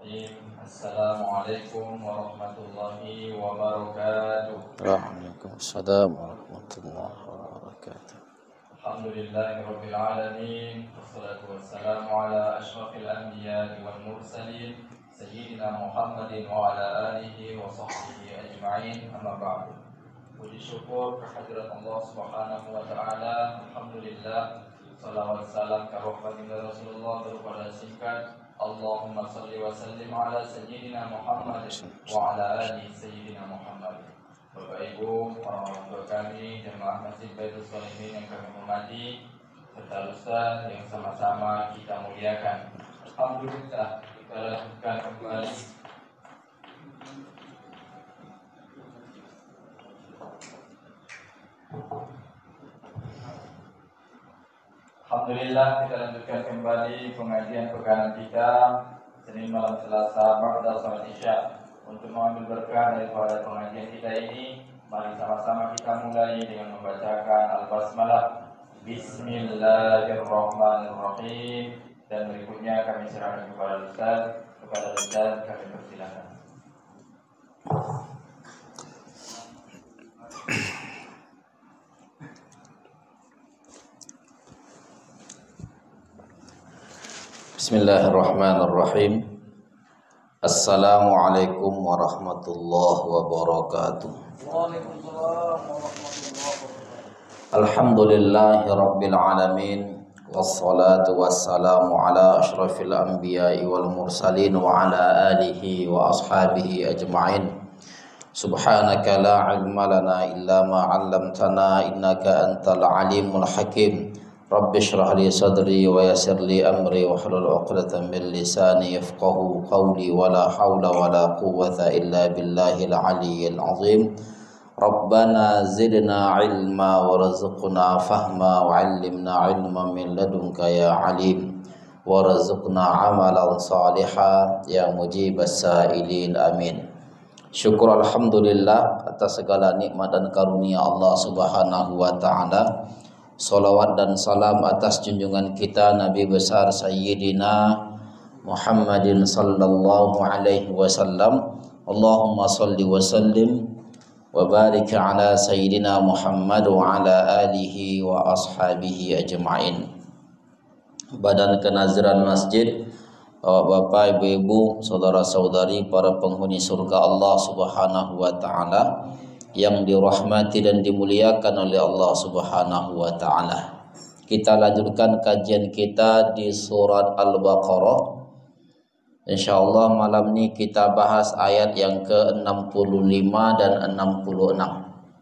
Assalamualaikum warahmatullahi wabarakatuh. Waalaikumsalam warahmatullahi wabarakatuh. Alhamdulillahirabbil alamin, wassalatu wassalamu ala asyrafil anbiya'i wal mursalin sayyidina Muhammadin wa ala alihi wa sahbihi ajma'in, amma ba'du. Puji syukur kehadirat Allah Subhanahu wa taala. Alhamdulillah, salawat salam ke baginda Rasulullah berupa singkat. Allahumma salli wa sallim ala sayyidina Muhammad wa ala ali sayyidina Muhammad. Bapak Ibu, orang tua kami, jemaah Masjid Baitul Shalihin yang kami hormati, serta Ustaz yang sama-sama kita muliakan. Alhamdulillah, kita lanjutkan kembali pengajian pekan kita Senin malam Selasa ba'da salat Isya. Untuk mengambil berkah daripada pengajian kita ini, mari sama-sama kita mulai dengan membacakan Al-Basmalah. Bismillahirrahmanirrahim. Dan berikutnya kami serahkan kepada Ustaz. Kami persilakan. Bismillahirrahmanirrahim. Assalamualaikum warahmatullahi wabarakatuh. Waalaikumsalam warahmatullahi wabarakatuh. Alhamdulillahi rabbil alamin, wassalatu wassalamu ala asyrafil anbiya'i wal mursalin wa ala alihi wa ashabihi ajma'in. Subhanaka la ilma lana illa ma 'allamtana innaka antal alimul hakim. Rabbi shrah li sadri wa yassir li amri wa hlul 'uqdatam min lisani yafqahu qawli wa la hawla wa la quwwata illa billahil 'aliyyil 'azim. Rabbana zidna 'ilma warzuqna fahma wa 'allimna 'ilman min ladunka ya 'alim warzuqna 'amalan shalihan ya mujibas sa'ilin amin. Syukur alhamdulillah atas segala nikmat dan karunia Allah Subhanahu wa taala. Salawat dan salam atas junjungan kita Nabi besar Sayyidina Muhammadin sallallahu alaihi wasallam. Allahumma salli wa sallim wa barik ala Sayyidina Muhammad wa ala alihi wa ashabihi ajma'in. Badan Kenaziran Masjid, Bapak, Ibu, saudara-saudari, para penghuni surga Allah Subhanahu wa taala yang dirahmati dan dimuliakan oleh Allah Subhanahu wa taala. Kita lanjutkan kajian kita di surat Al-Baqarah. Insyaallah malam ini kita bahas ayat yang ke-65 dan 66.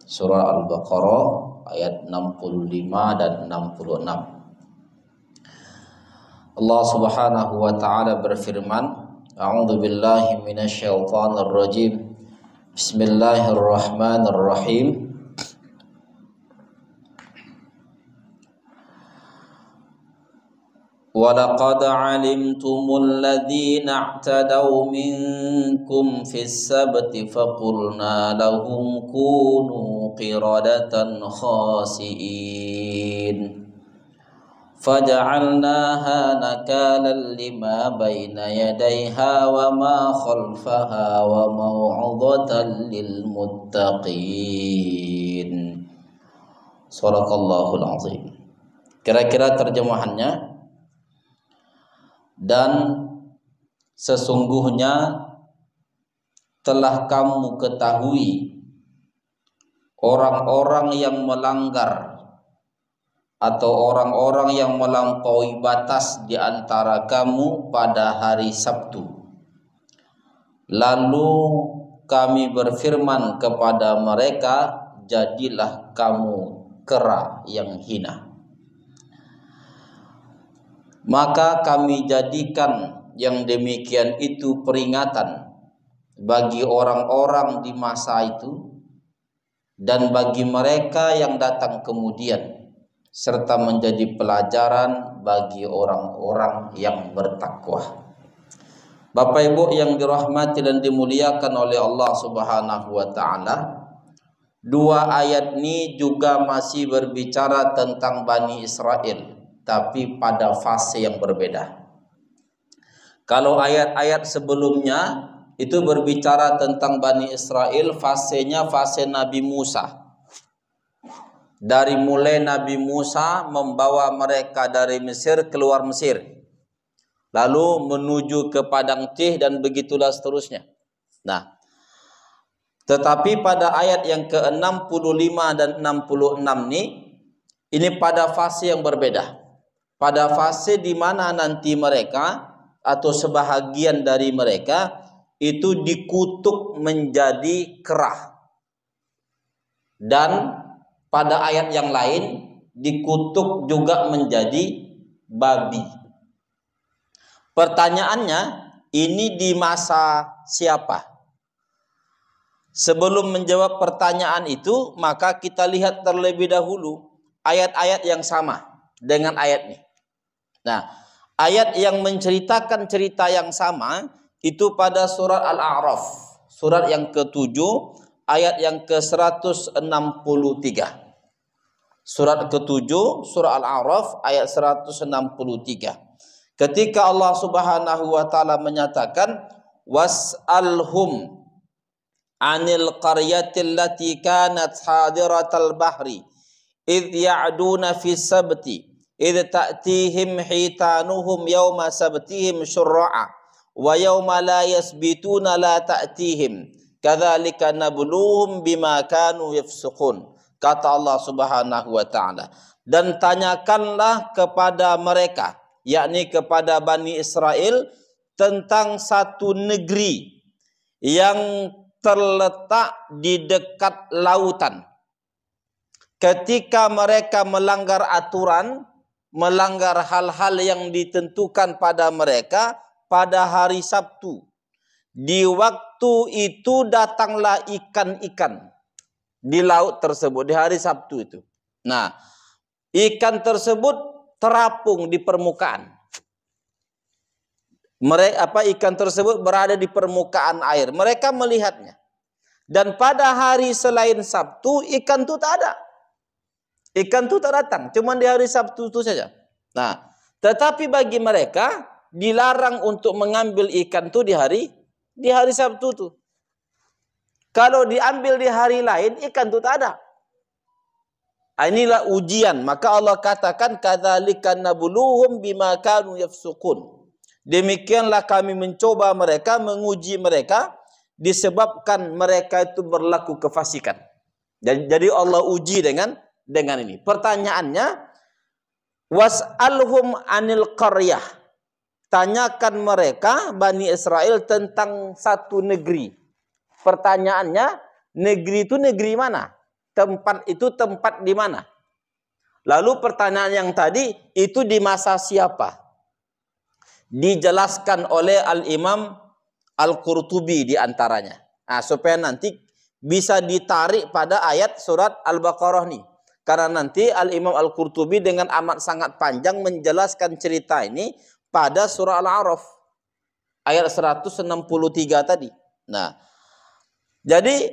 Surah Al-Baqarah ayat 65 dan 66. Allah Subhanahu wa taala berfirman, A'udzu billahi minasyaitonir rajim. Bismillahirrahmanirrahim. Walaqad alimtumul ladzina i'tadaw minkum fis sabti faqulna lahum kunu qiradatan khasi'in faja'alnaha nakalan lima baina yadayha wa ma khalfaha wa mau'izatan lil muttaqin. Shadaqallahul azim. Kira-kira terjemahannya, dan sesungguhnya telah kamu ketahui orang-orang yang melanggar atau orang-orang yang melampaui batas di antara kamu pada hari Sabtu. Lalu kami berfirman kepada mereka, jadilah kamu kera yang hina. Maka kami jadikan yang demikian itu peringatan bagi orang-orang di masa itu dan bagi mereka yang datang kemudian, serta menjadi pelajaran bagi orang-orang yang bertakwa. Bapak Ibu yang dirahmati dan dimuliakan oleh Allah Subhanahu wa taala, dua ayat ini juga masih berbicara tentang Bani Israel, tapi pada fase yang berbeda. Kalau ayat-ayat sebelumnya itu berbicara tentang Bani Israel, fasenya fase Nabi Musa. Dari mulai Nabi Musa membawa mereka dari Mesir keluar Mesir, lalu menuju ke Padang Tih dan begitulah seterusnya. Nah, tetapi pada ayat yang ke-65 dan 66 ini pada fase yang berbeda. Pada fase di mana nanti mereka atau sebahagian dari mereka itu dikutuk menjadi kerah. Dan pada ayat yang lain dikutuk juga menjadi babi. Pertanyaannya, ini di masa siapa? Sebelum menjawab pertanyaan itu, maka kita lihat terlebih dahulu ayat-ayat yang sama dengan ayat ini. Nah, ayat yang menceritakan cerita yang sama itu pada surat Al-A'raf, surat yang ke-7, ayat yang ke-163. Surat ke-7, surah Al-A'raf, ayat 163. Ketika Allah Subhanahu wa taala menyatakan was'alhum 'anil qaryatil lati kanat hadiratal bahri idh ya'duna fis sabti idh ta'tihim hitanuhum yawma sabtihim syurra'a wa yawma la yasbituna la ta'tihim kadzalika nabluhum bima kanu yafsukun. Kata Allah Subhanahu wa taala, dan tanyakanlah kepada mereka, yakni kepada Bani Israel, tentang satu negeri yang terletak di dekat lautan. Ketika mereka melanggar aturan, melanggar hal-hal yang ditentukan pada mereka pada hari Sabtu, di waktu itu datanglah ikan-ikan di laut tersebut di hari Sabtu itu. Nah, ikan tersebut terapung di permukaan. Ikan tersebut berada di permukaan air. Mereka melihatnya. Dan pada hari selain Sabtu, ikan itu tak ada. Ikan itu tak datang. Cuma di hari Sabtu itu saja. Nah, tetapi bagi mereka dilarang untuk mengambil ikan itu di hari Sabtu itu. Kalau diambil di hari lain, ikan itu tak ada. Inilah ujian. Maka Allah katakan, kadzalika nabluhum bima kanu yafsukun. Demikianlah kami mencoba mereka, menguji mereka, disebabkan mereka itu berlaku kefasikan. Jadi Allah uji dengan ini. Pertanyaannya, was'alhum 'anil qaryah. Tanyakan mereka, Bani Israel, tentang satu negeri. Pertanyaannya, negeri itu negeri mana? Tempat itu tempat di mana? Lalu pertanyaan yang tadi, itu di masa siapa? Dijelaskan oleh Al-Imam Al-Qurtubi di antaranya. Nah, supaya nanti bisa ditarik pada ayat surat Al-Baqarah nih. Karena nanti Al-Imam Al-Qurtubi dengan amat sangat panjang menjelaskan cerita ini pada surah Al-A'raf. Ayat 163 tadi. Nah, jadi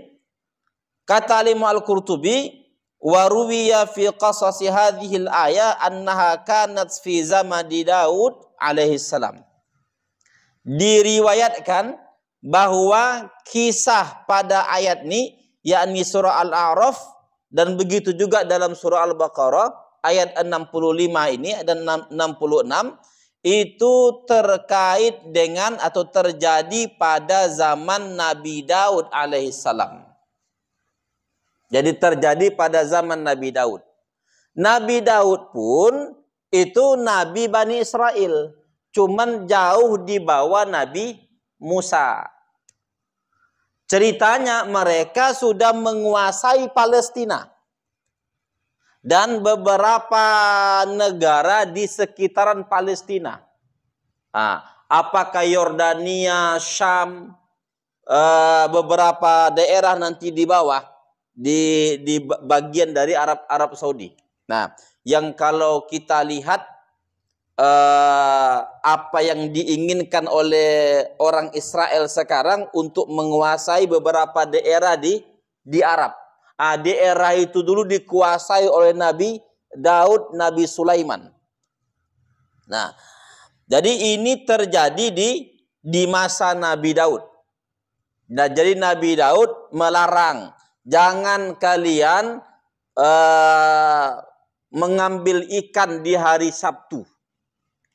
kata Imam Al-Qurtubi, wa ruwiya fi qasasi hadhil ayah annaha kanat fi zamani Daud alaihi salam. Diriwayatkan bahwa kisah pada ayat ini, yakni surah Al-A'raf dan begitu juga dalam surah Al-Baqarah ayat 65 ini dan 66 itu terkait dengan atau terjadi pada zaman Nabi Daud alaihissalam. Jadi terjadi pada zaman Nabi Daud. Nabi Daud pun itu Nabi Bani Israel, cuman jauh di bawah Nabi Musa. Ceritanya mereka sudah menguasai Palestina dan beberapa negara di sekitaran Palestina. Apakah Yordania, Syam, beberapa daerah nanti di bawah, di bagian dari Arab Saudi. Nah, yang kalau kita lihat apa yang diinginkan oleh orang Israel sekarang untuk menguasai beberapa daerah di Arab. Daerah itu dulu dikuasai oleh Nabi Daud, Nabi Sulaiman. Nah, jadi ini terjadi di masa Nabi Daud. Nah, jadi Nabi Daud melarang, jangan kalian mengambil ikan di hari Sabtu.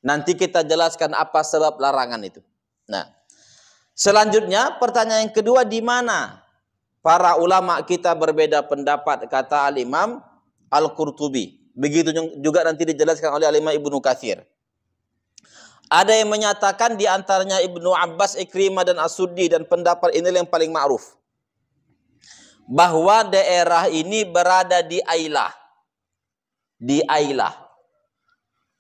Nanti kita jelaskan apa sebab larangan itu. Nah, selanjutnya pertanyaan yang kedua, di mana para ulama kita berbeda pendapat, kata Al-Imam Al-Qurtubi. Begitu juga nanti dijelaskan oleh Al-Imam Ibnu Katsir. Ada yang menyatakan di antaranya Ibnu Abbas, Ikrimah dan As-Suddi, dan pendapat ini yang paling ma'ruf, bahwa daerah ini berada di Ailah. Di Ailah.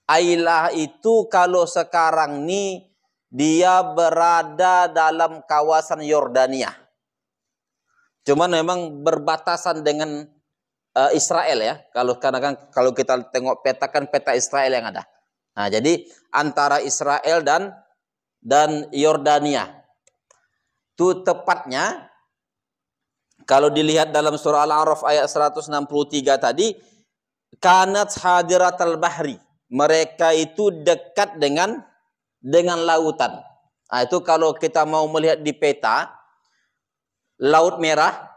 Ailah itu kalau sekarang ini dia berada dalam kawasan Yordania. Cuman memang berbatasan dengan Israel ya. Karena kalau kita tengok peta kan peta Israel yang ada. Nah, jadi antara Israel dan Yordania. Itu tepatnya kalau dilihat dalam surah Al-A'raf ayat 163 tadi, kanat hadiratal bahri. Mereka itu dekat dengan lautan. Nah, itu kalau kita mau melihat di peta, Laut Merah,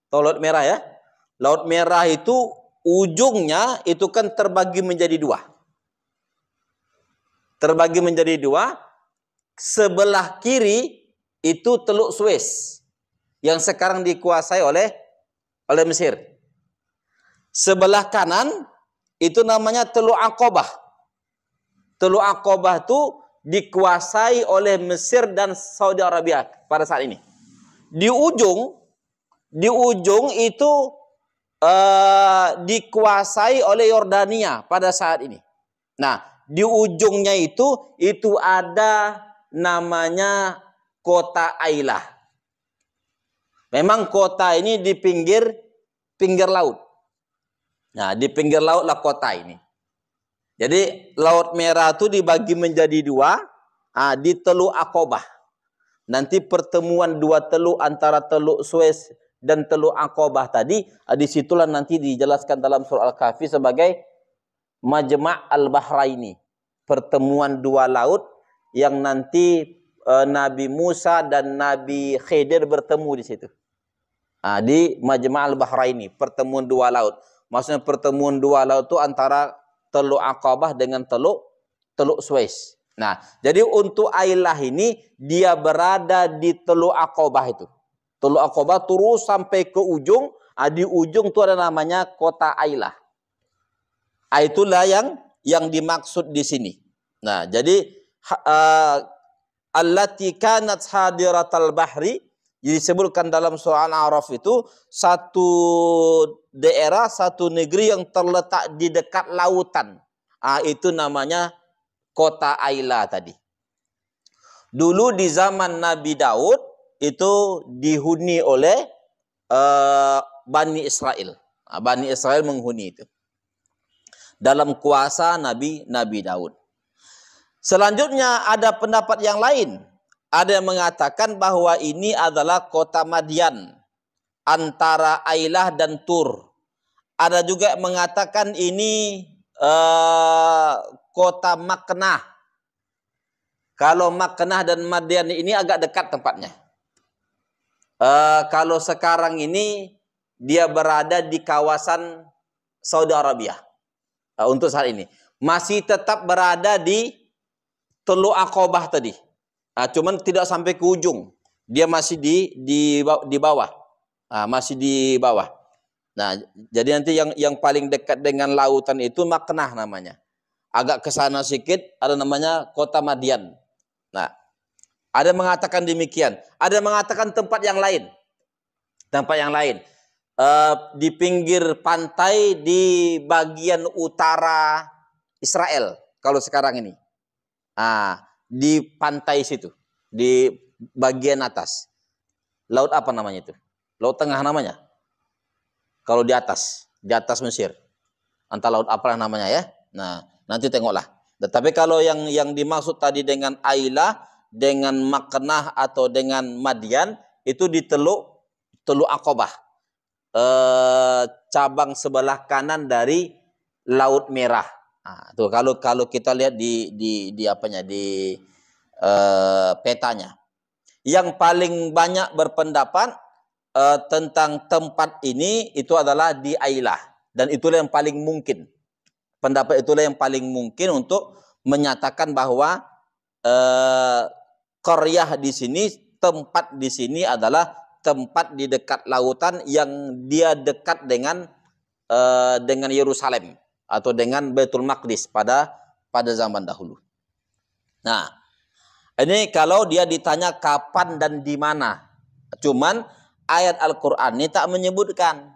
atau Laut Merah ya. Laut Merah itu ujungnya itu kan terbagi menjadi dua. Terbagi menjadi dua. Sebelah kiri itu Teluk Suez yang sekarang dikuasai oleh Mesir. Sebelah kanan itu namanya Teluk Aqabah. Teluk Aqabah itu dikuasai oleh Mesir dan Saudi Arabia pada saat ini. Di ujung itu dikuasai oleh Yordania pada saat ini. Nah, di ujungnya itu ada namanya kota Ailah. Memang kota ini di pinggir laut. Nah, di pinggir laut lah kota ini. Jadi Laut Merah itu dibagi menjadi dua, di Teluk Aqabah. Nanti pertemuan dua teluk antara Teluk Suez dan Teluk Aqabah tadi, disitulah nanti dijelaskan dalam surah Al-Kahfi sebagai Majma' Al-Bahraini. Pertemuan dua laut yang nanti Nabi Musa dan Nabi Khidir bertemu di situ. Di Majma' Al-Bahraini, pertemuan dua laut. Maksudnya pertemuan dua laut itu antara Teluk Aqabah dengan Teluk Suez. Nah, jadi untuk Ailah ini dia berada di Teluk Aqabah itu. Teluk Aqabah terus sampai ke ujung. Di ujung itu ada namanya kota Ailah. Itulah yang dimaksud di sini. Nah, jadi allati kanat hadiratal bahri, disebutkan dalam surah Al-A'raf itu satu daerah, satu negeri yang terletak di dekat lautan. Itu namanya kota Ailah tadi. Dulu di zaman Nabi Daud itu dihuni oleh Bani Israel. Bani Israel menghuni itu. Dalam kuasa Nabi Daud. Selanjutnya ada pendapat yang lain. Ada yang mengatakan bahwa ini adalah kota Madian antara Ailah dan Tur. Ada juga yang mengatakan ini kota Maknah. Kalau Maknah dan Madian ini agak dekat tempatnya. Kalau sekarang ini dia berada di kawasan Saudi Arabia. Untuk saat ini masih tetap berada di Teluk Aqabah tadi. Cuman tidak sampai ke ujung. Dia masih di bawah. Masih di bawah. Nah, jadi nanti yang paling dekat dengan lautan itu Maknah namanya. Agak ke sana sedikit ada namanya kota Madian. Nah, ada yang mengatakan demikian. Ada yang mengatakan tempat yang lain. Tempat yang lain. Di pinggir pantai di bagian utara Israel kalau sekarang ini. Di pantai situ, di bagian atas. Laut apa namanya itu? Laut Tengah namanya. Kalau di atas Mesir. Entah laut apa namanya ya. Nah, nanti tengoklah. Tetapi kalau yang dimaksud tadi dengan Ailah, dengan Maknah atau dengan Madian, itu di Teluk Aqabah. Cabang sebelah kanan dari Laut Merah. Tuh kalau kita lihat di apanya di petanya. Yang paling banyak berpendapat tentang tempat ini itu adalah di Ailah, dan itulah yang paling mungkin. Pendapat itulah yang paling mungkin untuk menyatakan bahwa qaryah di sini, tempat di sini adalah tempat di dekat lautan yang dia dekat dengan Yerusalem atau dengan Baitul Maqdis pada zaman dahulu. Nah, ini kalau dia ditanya kapan dan di mana. Cuman ayat Al-Qur'an ini tak menyebutkan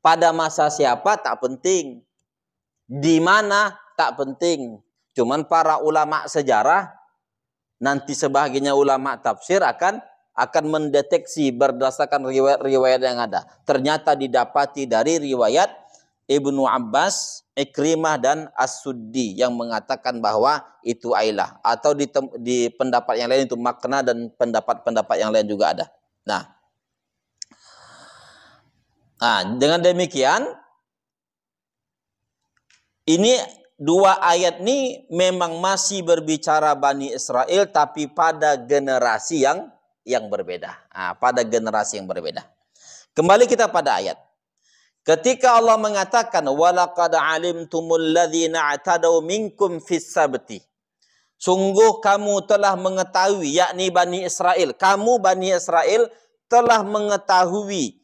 pada masa siapa, tak penting. Di mana tak penting. Cuman para ulama sejarah, nanti sebagiannya ulama tafsir akan mendeteksi berdasarkan riwayat-riwayat yang ada. Ternyata didapati dari riwayat Ibnu Abbas, Ikrimah dan As-Suddi yang mengatakan bahwa itu Ailah, atau di pendapat yang lain itu Makna, dan pendapat-pendapat yang lain juga ada. Nah, dengan demikian ini dua ayat ini memang masih berbicara Bani Israel, tapi pada generasi yang berbeda. Pada generasi yang berbeda. Kembali kita pada ayat. Ketika Allah mengatakan walaqad alimtumul ladzina atadaw minkum fis sabti. Sungguh kamu telah mengetahui, yakni Bani Israel, kamu Bani Israel telah mengetahui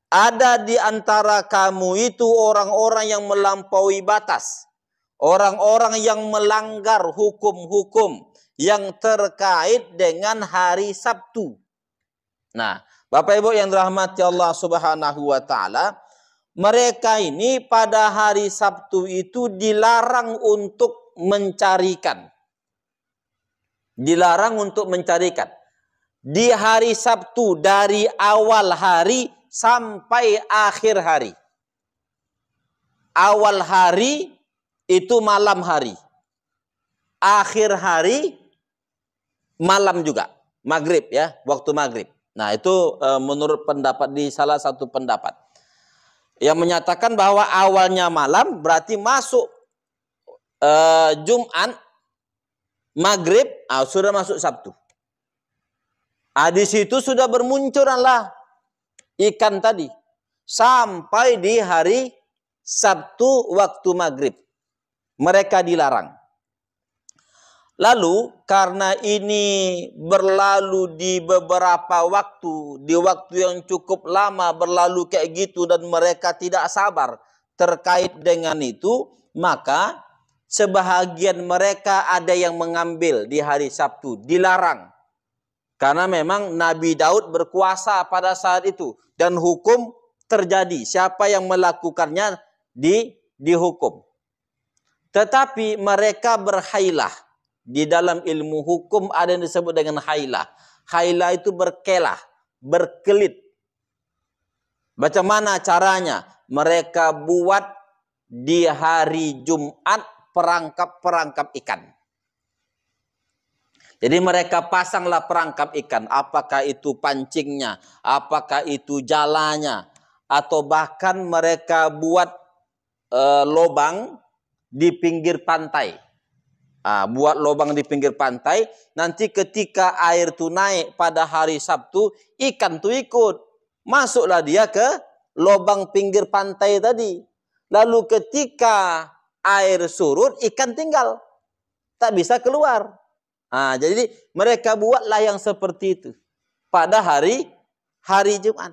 ada di antara kamu itu orang-orang yang melampaui batas, orang-orang yang melanggar hukum-hukum yang terkait dengan hari Sabtu. Nah, Bapak Ibu yang dirahmati Allah Subhanahu wa taala, mereka ini pada hari Sabtu itu dilarang untuk mencarikan. Dilarang untuk mencarikan. Di hari Sabtu dari awal hari sampai akhir hari. Awal hari itu malam hari. Akhir hari malam juga. Maghrib ya, waktu maghrib. Nah itu menurut pendapat di salah satu pendapat. Yang menyatakan bahwa awalnya malam berarti masuk Jumat, maghrib, sudah masuk Sabtu. Di situ sudah bermunculanlah ikan tadi sampai di hari Sabtu waktu maghrib. Mereka dilarang. Lalu karena ini berlalu di beberapa waktu, di waktu yang cukup lama berlalu kayak gitu, dan mereka tidak sabar terkait dengan itu, maka sebahagian mereka ada yang mengambil di hari Sabtu, dilarang. Karena memang Nabi Daud berkuasa pada saat itu. Dan hukum terjadi. Siapa yang melakukannya dihukum. Tetapi mereka berhailah. Di dalam ilmu hukum ada yang disebut dengan hailah. Hailah itu berkelah, berkelit. Bagaimana caranya? Mereka buat di hari Jumat perangkap-perangkap ikan. Jadi mereka pasanglah perangkap ikan, apakah itu pancingnya, apakah itu jalannya, atau bahkan mereka buat lubang di pinggir pantai. Buat lubang di pinggir pantai, nanti ketika air itu naik pada hari Sabtu, ikan itu ikut. Masuklah dia ke lubang pinggir pantai tadi. Lalu ketika air surut, ikan tinggal. Tak bisa keluar. Jadi mereka buatlah yang seperti itu pada hari Jumat.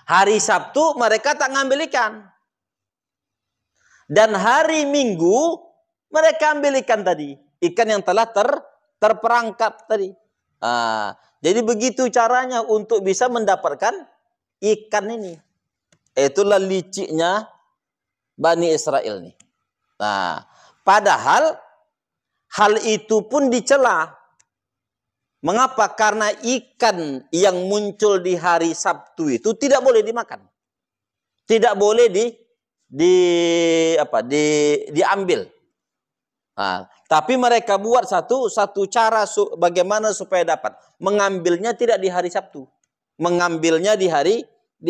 Hari Sabtu mereka tak ngambil ikan. Dan hari Minggu mereka ambil ikan tadi. Ikan yang telah terperangkap tadi. Jadi begitu caranya untuk bisa mendapatkan ikan ini. Itulah liciknya Bani Israel ini. Padahal hal itu pun dicela. Mengapa? Karena ikan yang muncul di hari Sabtu itu tidak boleh dimakan. Tidak boleh diambil. Tapi mereka buat satu cara bagaimana supaya dapat mengambilnya tidak di hari Sabtu, mengambilnya di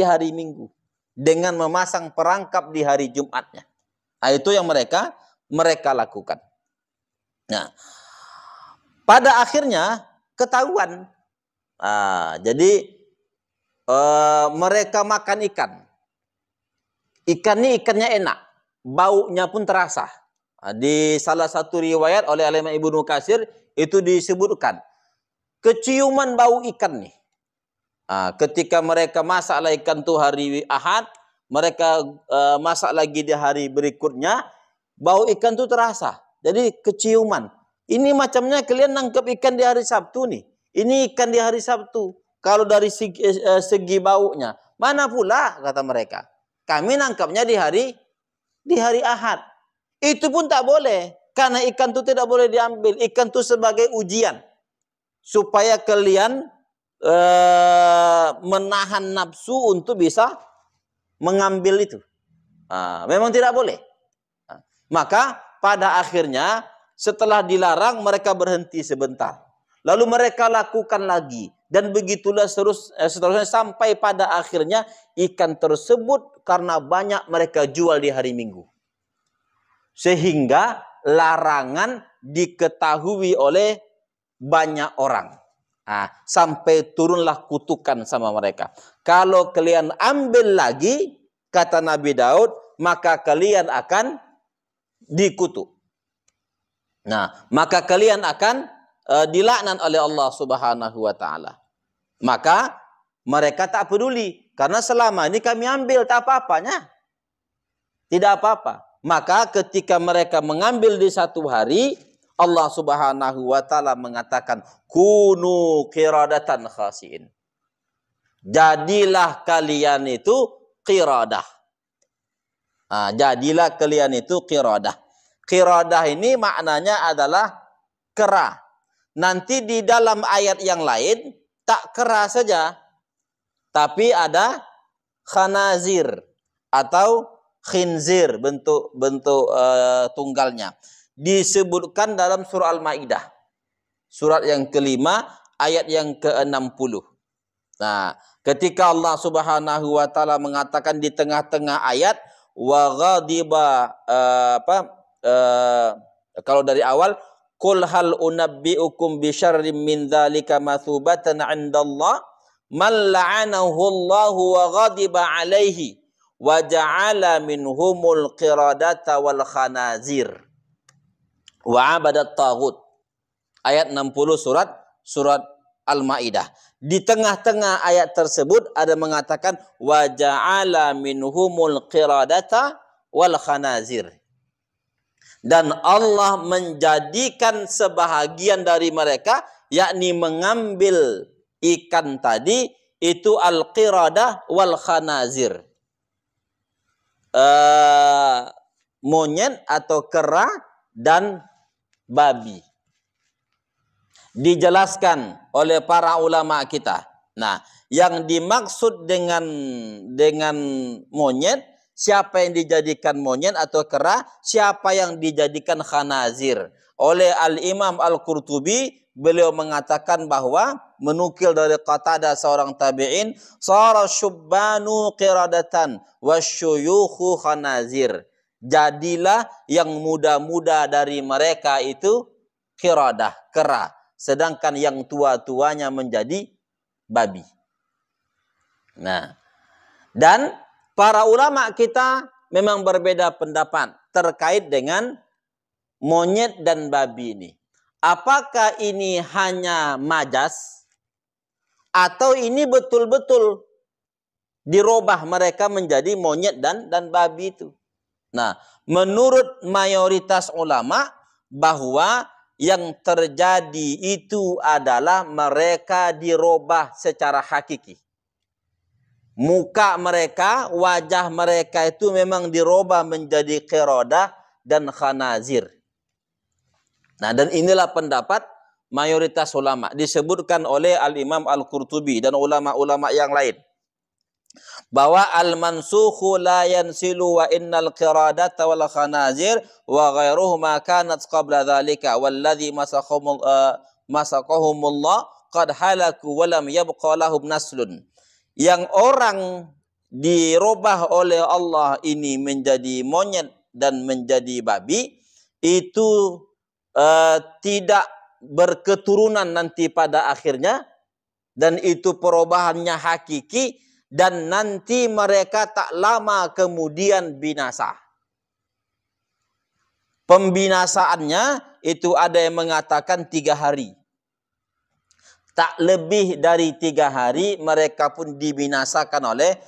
hari Minggu dengan memasang perangkap di hari Jumatnya. Itu yang mereka lakukan. Nah, pada akhirnya ketahuan. Jadi mereka makan ikan. Ikan ini ikannya enak, baunya pun terasa. Di salah satu riwayat oleh Imam Ibnu Katsir itu disebutkan keciuman bau ikan nih. Ketika mereka masak ikan itu hari Ahad, mereka masak lagi di hari berikutnya, bau ikan itu terasa. Jadi keciuman. Ini macamnya kalian nangkep ikan di hari Sabtu nih. Ini ikan di hari Sabtu. Kalau dari segi baunya, mana pula kata mereka. Kami nangkapnya di hari Ahad. Itu pun tak boleh. Karena ikan itu tidak boleh diambil. Ikan itu sebagai ujian. Supaya kalian menahan nafsu untuk bisa mengambil itu. Memang tidak boleh. Maka pada akhirnya setelah dilarang mereka berhenti sebentar. Lalu mereka lakukan lagi. Dan begitulah seterusnya sampai pada akhirnya ikan tersebut karena banyak mereka jual di hari Minggu. Sehingga larangan diketahui oleh banyak orang. Sampai turunlah kutukan sama mereka. Kalau kalian ambil lagi, kata Nabi Daud, maka kalian akan dikutuk. Maka kalian akan dilaknat oleh Allah Subhanahu wa taala. Maka mereka tak peduli. Karena selama ini kami ambil, tak apa-apanya. Tidak apa-apa. Maka ketika mereka mengambil di satu hari, Allah Subhanahu wa taala mengatakan, kunu qiradatan khasiin. Jadilah kalian itu qiradah. Jadilah kalian itu qiradah. Qiradah ini maknanya adalah kera. Nanti di dalam ayat yang lain, tak kera saja, tapi ada khanazir atau khinzir, bentuk tunggalnya. Disebutkan dalam surah Al-Maidah. Surat yang kelima, ayat yang ke-60. Ketika Allah Subhanahu wa taala mengatakan di tengah-tengah ayat, wa ghadiba kalau dari awal, qul hal unabbiukum bi syarrim min dzalika mathubatan 'indallah man la'anahu Allah wa ghadiba 'alaihi wa ja'ala minhumul qiradata wal khanazir wa 'abadat taghut. Ayat 60 surat Al-Maidah. Di tengah-tengah ayat tersebut ada mengatakan wa ja'ala minhumul qiradata wal khanazir. Dan Allah menjadikan sebahagian dari mereka, yakni mengambil ikan tadi, itu al-qiradah wal khanazir. Monyet atau kera dan babi. Dijelaskan oleh para ulama kita. Yang dimaksud dengan monyet, siapa yang dijadikan monyet atau kera, siapa yang dijadikan khanazir. Oleh Al-Imam Al-Qurtubi, beliau mengatakan bahwa menukil dari Qatadah seorang tabi'in, sara syubbanu qiradatan wasyuyukhu khanazir. Jadilah yang muda-muda dari mereka itu qiradah, kera. Sedangkan yang tua-tuanya menjadi babi. Dan para ulama kita memang berbeda pendapat terkait dengan monyet dan babi ini. Apakah ini hanya majas atau ini betul-betul dirubah mereka menjadi monyet dan babi itu? Menurut mayoritas ulama bahwa yang terjadi itu adalah mereka dirubah secara hakiki. Muka mereka, wajah mereka itu memang dirubah menjadi qiradah dan khanazir. Dan inilah pendapat mayoritas ulama. Disebutkan oleh Al-Imam Al-Qurtubi dan ulama-ulama yang lain. Bahwa al-mansukhu la yansilu wa innal qiradata wal khanazir wa ghairuhuma kanat qabla dhalika walladhi masaqahumullah qad halaku wa lam yabqa lahum naslun. Yang orang dirubah oleh Allah ini menjadi monyet dan menjadi babi, itu tidak berketurunan nanti pada akhirnya, dan itu perubahannya hakiki, dan nanti mereka tak lama kemudian binasa. Pembinasaannya itu ada yang mengatakan 3 hari. Tak lebih dari 3 hari mereka pun dibinasakan oleh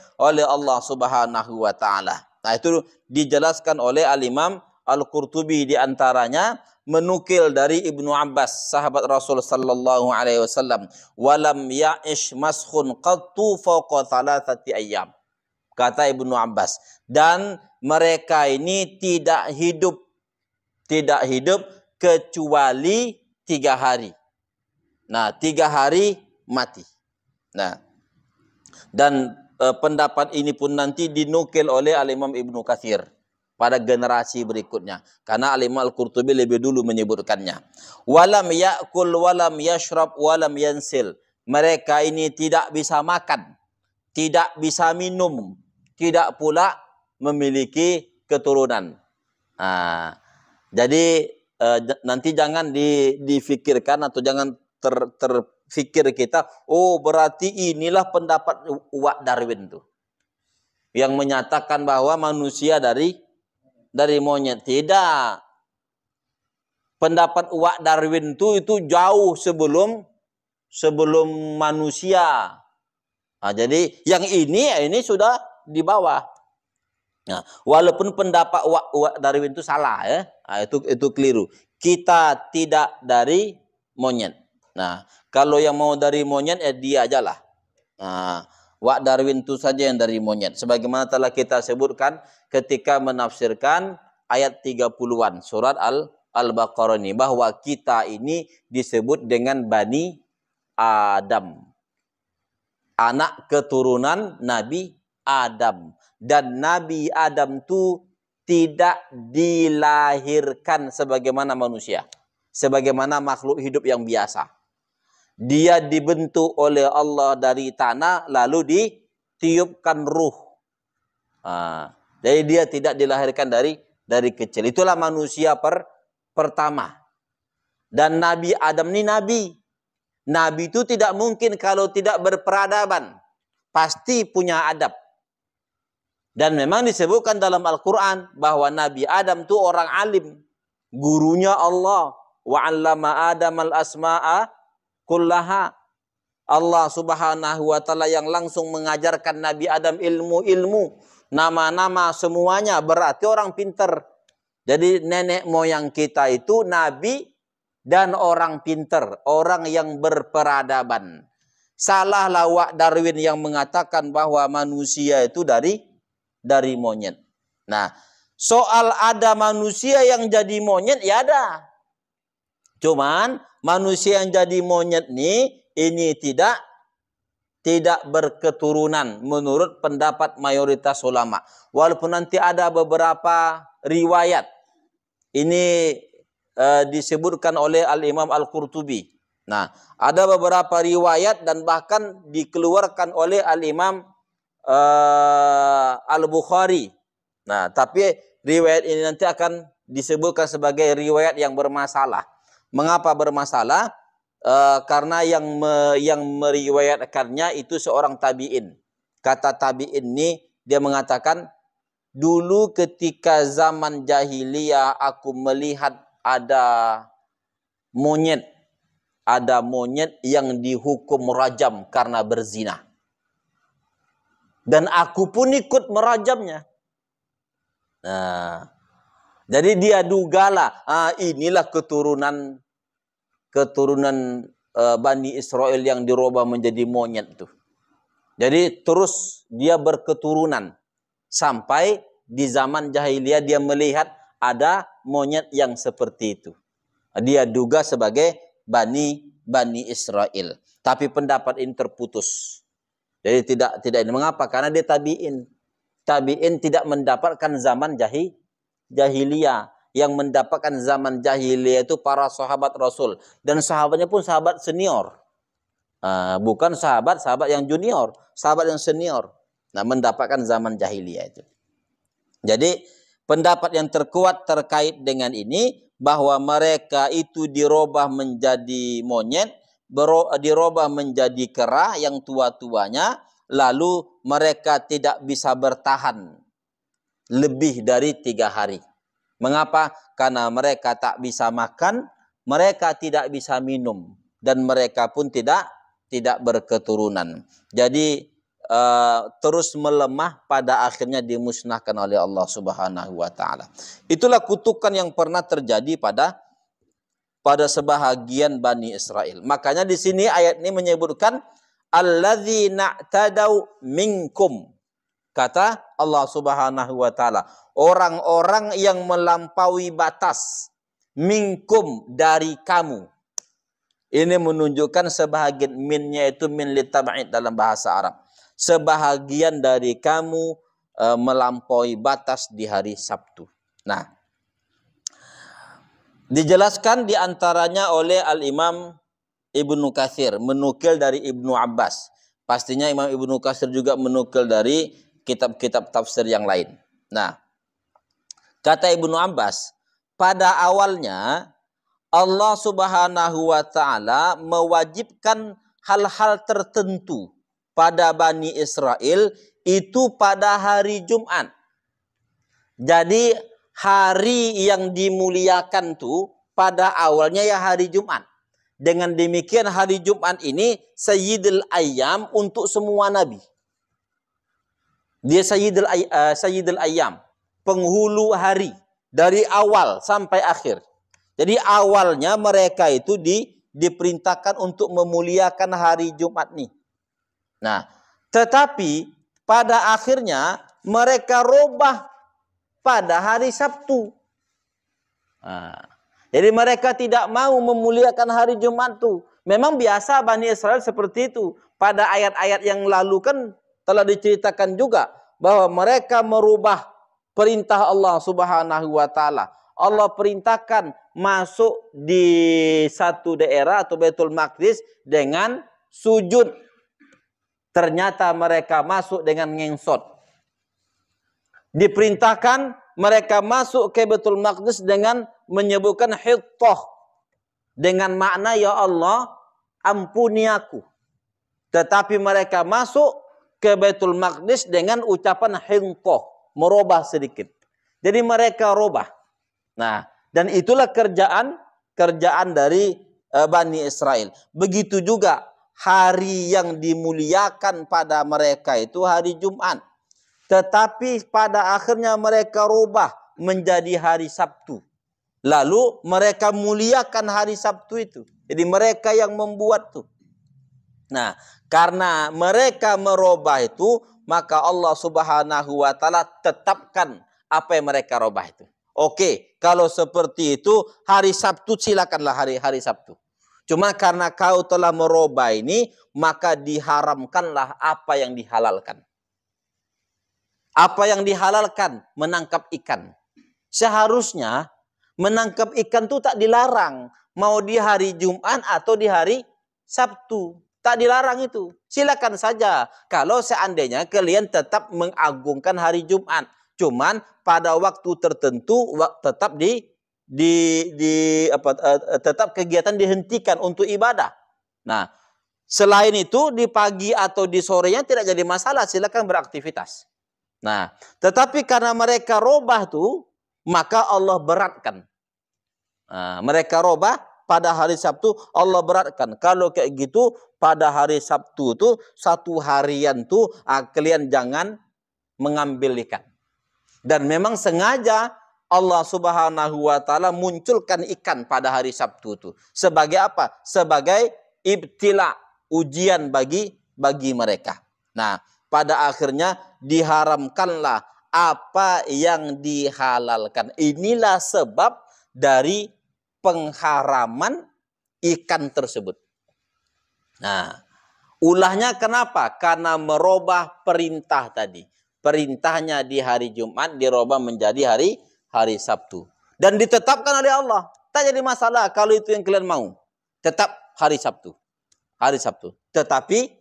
Allah Subhanahu wa taala. Nah, itu dijelaskan oleh Al-Imam Al-Qurtubi di antaranya menukil dari Ibnu Abbas, sahabat Rasul sallallahu alaihi wasallam, "Walam ya'ish maskhun qattu fawqa 3 ayyam." Kata Ibnu Abbas, dan mereka ini tidak hidup kecuali 3 hari. Nah, 3 hari mati. Nah, dan pendapat ini pun nanti dinukil oleh Al-Imam Ibnu Katsir pada generasi berikutnya. Karena Al-Imam Al-Qurtubi lebih dulu menyebutkannya. Walam ya'kul walam yashrab walam yansil. Mereka ini tidak bisa makan, tidak bisa minum, tidak pula memiliki keturunan. Nah, jadi nanti jangan difikirkan atau jangan terfikir kita, oh berarti inilah pendapat Uwak Darwin tuh, yang menyatakan bahwa manusia dari monyet. Tidak. Pendapat Uwak Darwin itu jauh sebelum manusia. Nah, jadi yang ini sudah di bawah. Nah, walaupun pendapat Uwak Darwin itu salah ya, nah, itu keliru. Kita tidak dari monyet. Nah, kalau yang mau dari monyet ya dia ajalah. Nah, Uwak Darwin itu saja yang dari monyet. Sebagaimana telah kita sebutkan ketika menafsirkan ayat 30-an surat Al-Baqarah ini, bahwa kita ini disebut dengan Bani Adam, anak keturunan Nabi Adam. Dan Nabi Adam itu tidak dilahirkan sebagaimana manusia, sebagaimana makhluk hidup yang biasa. Dia dibentuk oleh Allah dari tanah lalu ditiupkan ruh. Jadi dia tidak dilahirkan dari kecil. Itulah manusia pertama. Dan Nabi Adam ini nabi. Nabi itu tidak mungkin kalau tidak berperadaban. Pasti punya adab. Dan memang disebutkan dalam Al-Quran bahwa Nabi Adam itu orang alim. Gurunya Allah. Wa'allama Adam al-asma'a kullaha. Allah Subhanahu wa taala yang langsung mengajarkan Nabi Adam ilmu-ilmu, nama-nama semuanya, berarti orang pinter. Jadi nenek moyang kita itu nabi dan orang pinter, orang yang berperadaban. Salahlah Uwak Darwin yang mengatakan bahwa manusia itu dari monyet. Nah, soal ada manusia yang jadi monyet ya ada. Cuman manusia yang jadi monyet ini tidak berketurunan menurut pendapat mayoritas ulama. Walaupun nanti ada beberapa riwayat. Ini disebutkan oleh Al-Imam Al-Qurtubi. Nah, ada beberapa riwayat dan bahkan dikeluarkan oleh Al-Imam Al-Bukhari. Nah, tapi riwayat ini nanti akan disebutkan sebagai riwayat yang bermasalah. Mengapa bermasalah? Karena yang meriwayatkannya itu seorang tabi'in. Kata tabi'in ini, dia mengatakan, dulu ketika zaman jahiliyah aku melihat ada monyet yang dihukum rajam karena berzina. Dan aku pun ikut merajamnya. Nah, jadi dia dugalah, inilah keturunan Bani Israel yang dirubah menjadi monyet itu. Jadi terus dia berketurunan sampai di zaman jahiliyah dia melihat ada monyet yang seperti itu. Dia duga sebagai Bani Israel. Tapi pendapat ini terputus. Jadi tidak ini. Mengapa? Karena dia tabi'in. Tabi'in tidak mendapatkan zaman jahiliyah. Yang mendapatkan zaman jahiliyah itu para sahabat Rasul. Dan sahabatnya pun sahabat senior. Bukan sahabat yang junior. Sahabat yang senior. Nah, mendapatkan zaman jahiliyah itu. Jadi pendapat yang terkuat terkait dengan ini, bahwa mereka itu dirubah menjadi monyet, dirubah menjadi kera yang tua-tuanya, lalu mereka tidak bisa bertahan lebih dari 3 hari. Mengapa? Karena mereka tak bisa makan, mereka tidak bisa minum, dan mereka pun tidak berketurunan. Jadi terus melemah, pada akhirnya dimusnahkan oleh Allah Subhanahu wa taala. Itulah kutukan yang pernah terjadi pada sebahagian Bani Israel. Makanya di sini ayat ini menyebutkan alladzina tadau minkum. Kata Allah Subhanahu wa taala, orang-orang yang melampaui batas, minkum, dari kamu. Ini menunjukkan sebahagian, minnya itu min litab'id dalam bahasa Arab. Sebahagian dari kamu melampaui batas di hari Sabtu. Nah, dijelaskan diantaranya oleh Al-Imam Ibnu Katsir, menukil dari Ibnu Abbas. Pastinya Imam Ibnu Katsir juga menukil dari kitab-kitab tafsir yang lain. Nah, kata Ibnu Abbas, pada awalnya Allah Subhanahu wa taala mewajibkan hal-hal tertentu pada Bani Israel itu pada hari Jumat. Jadi hari yang dimuliakan tuh pada awalnya ya hari Jumat. Dengan demikian hari Jumat ini Sayyidul Ayyam untuk semua nabi. Dia Sayyidul Ayyam, penghulu hari dari awal sampai akhir. Jadi awalnya mereka itu diperintahkan untuk memuliakan hari Jumat nih. Nah, tetapi pada akhirnya mereka robah pada hari Sabtu. Nah, jadi mereka tidak mau memuliakan hari Jumat tuh. Memang biasa Bani Israel seperti itu. Pada ayat-ayat yang lalu kan telah diceritakan juga bahwa mereka merubah perintah Allah Subhanahu wa taala. Allah perintahkan masuk di satu daerah atau Baitul Maqdis dengan sujud. Ternyata mereka masuk dengan ngengsot. Diperintahkan mereka masuk ke Baitul Maqdis dengan menyebutkan hittah. Dengan makna, ya Allah, ampuni aku. Tetapi mereka masuk ke Baitul Maqdis dengan ucapan hittah. Merubah sedikit. Jadi mereka robah. Nah, dan itulah kerjaan dari Bani Israel. Begitu juga hari yang dimuliakan pada mereka itu hari Jumat. Tetapi pada akhirnya mereka rubah menjadi hari Sabtu. Lalu mereka muliakan hari Sabtu itu. Jadi mereka yang membuat tuh. Nah, karena mereka merubah itu, maka Allah Subhanahu wa taala tetapkan apa yang mereka rubah itu. Oke, kalau seperti itu hari Sabtu silakanlah hari Sabtu. Cuma karena kau telah merubah ini, maka diharamkanlah apa yang dihalalkan. Apa yang dihalalkan? Menangkap ikan. Seharusnya menangkap ikan itu tak dilarang. Mau di hari Jumat atau di hari Sabtu. Tak dilarang itu. Silakan saja. Kalau seandainya kalian tetap mengagungkan hari Jumat. Cuman pada waktu tertentu tetap tetap kegiatan dihentikan untuk ibadah. Nah, selain itu di pagi atau di sorenya tidak jadi masalah, silakan beraktivitas. Nah, tetapi karena mereka robah tuh, maka Allah beratkan. Nah, mereka robah pada hari Sabtu, Allah beratkan. Kalau kayak gitu pada hari Sabtu tuh satu harian tuh kalian jangan mengambil ikan. Dan memang sengaja Allah Subhanahu wa taala munculkan ikan pada hari Sabtu itu. Sebagai apa? Sebagai ibtila, ujian bagi mereka. Nah, pada akhirnya diharamkanlah apa yang dihalalkan. Inilah sebab dari pengharaman ikan tersebut. Nah, ulahnya kenapa? Karena merubah perintah tadi. Perintahnya di hari Jumat dirubah menjadi hari Sabtu. Dan ditetapkan oleh Allah. Tak jadi masalah kalau itu yang kalian mau. Tetap hari Sabtu. Hari Sabtu. Tetapi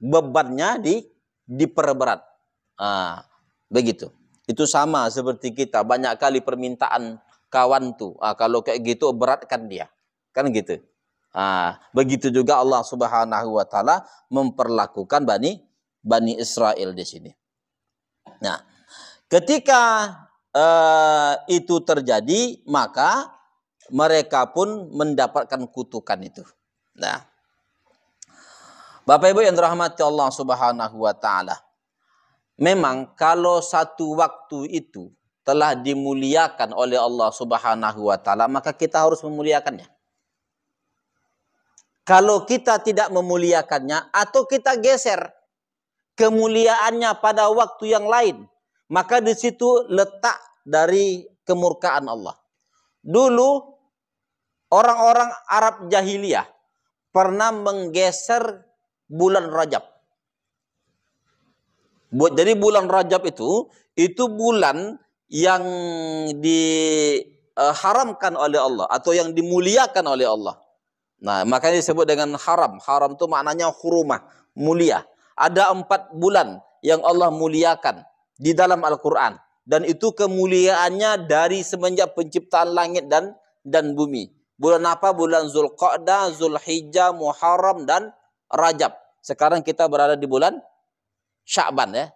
bebannya diperberat. Begitu. Itu sama seperti kita. Banyak kali permintaan kawan tuh. Kalau kayak gitu beratkan dia. Kan gitu. Begitu juga Allah Subhanahu wa taala memperlakukan Bani Israel di sini. Nah, ketika itu terjadi, maka mereka pun mendapatkan kutukan itu. Nah, Bapak Ibu yang dirahmati Allah Subhanahu wa taala, memang kalau satu waktu itu telah dimuliakan oleh Allah Subhanahu wa taala, maka kita harus memuliakannya. Kalau kita tidak memuliakannya atau kita geser kemuliaannya pada waktu yang lain, maka di situ letak dari kemurkaan Allah. Dulu orang-orang Arab jahiliyah pernah menggeser bulan Rajab. Jadi bulan Rajab itu bulan yang diharamkan oleh Allah atau yang dimuliakan oleh Allah. Nah, makanya disebut dengan haram. Haram itu maknanya hurumah, mulia. Ada 4 bulan yang Allah muliakan di dalam Al-Quran. Dan itu kemuliaannya dari semenjak penciptaan langit dan bumi. Bulan apa? Bulan Zulqa'dah, Zulhijjah, Muharram, dan Rajab. Sekarang kita berada di bulan Sya'ban ya.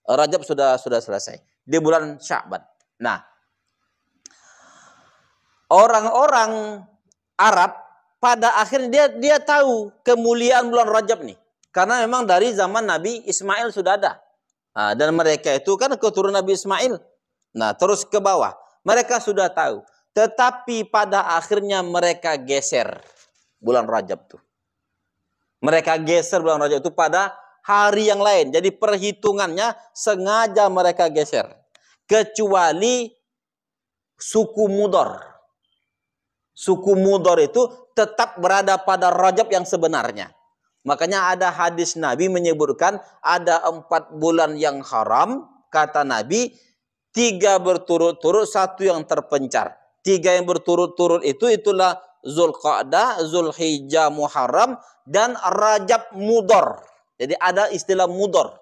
Rajab sudah selesai. Di bulan Sya'ban. Nah, orang-orang Arab pada akhirnya dia tahu kemuliaan bulan Rajab nih. Karena memang dari zaman Nabi Ismail sudah ada. Dan mereka itu kan keturunan Nabi Ismail. Nah, terus ke bawah. Mereka sudah tahu. Tetapi pada akhirnya mereka geser bulan Rajab tuh. Mereka geser bulan Rajab itu pada hari yang lain. Jadi perhitungannya sengaja mereka geser. Kecuali suku Mudor. Suku Mudor itu tetap berada pada Rajab yang sebenarnya. Makanya ada hadis Nabi menyebutkan ada 4 bulan yang haram. Kata Nabi, 3 berturut-turut, 1 yang terpencar. 3 yang berturut-turut itulah Zulqa'dah, Zulhijjah, Muharram, dan Rajab Mudor. Jadi ada istilah Mudor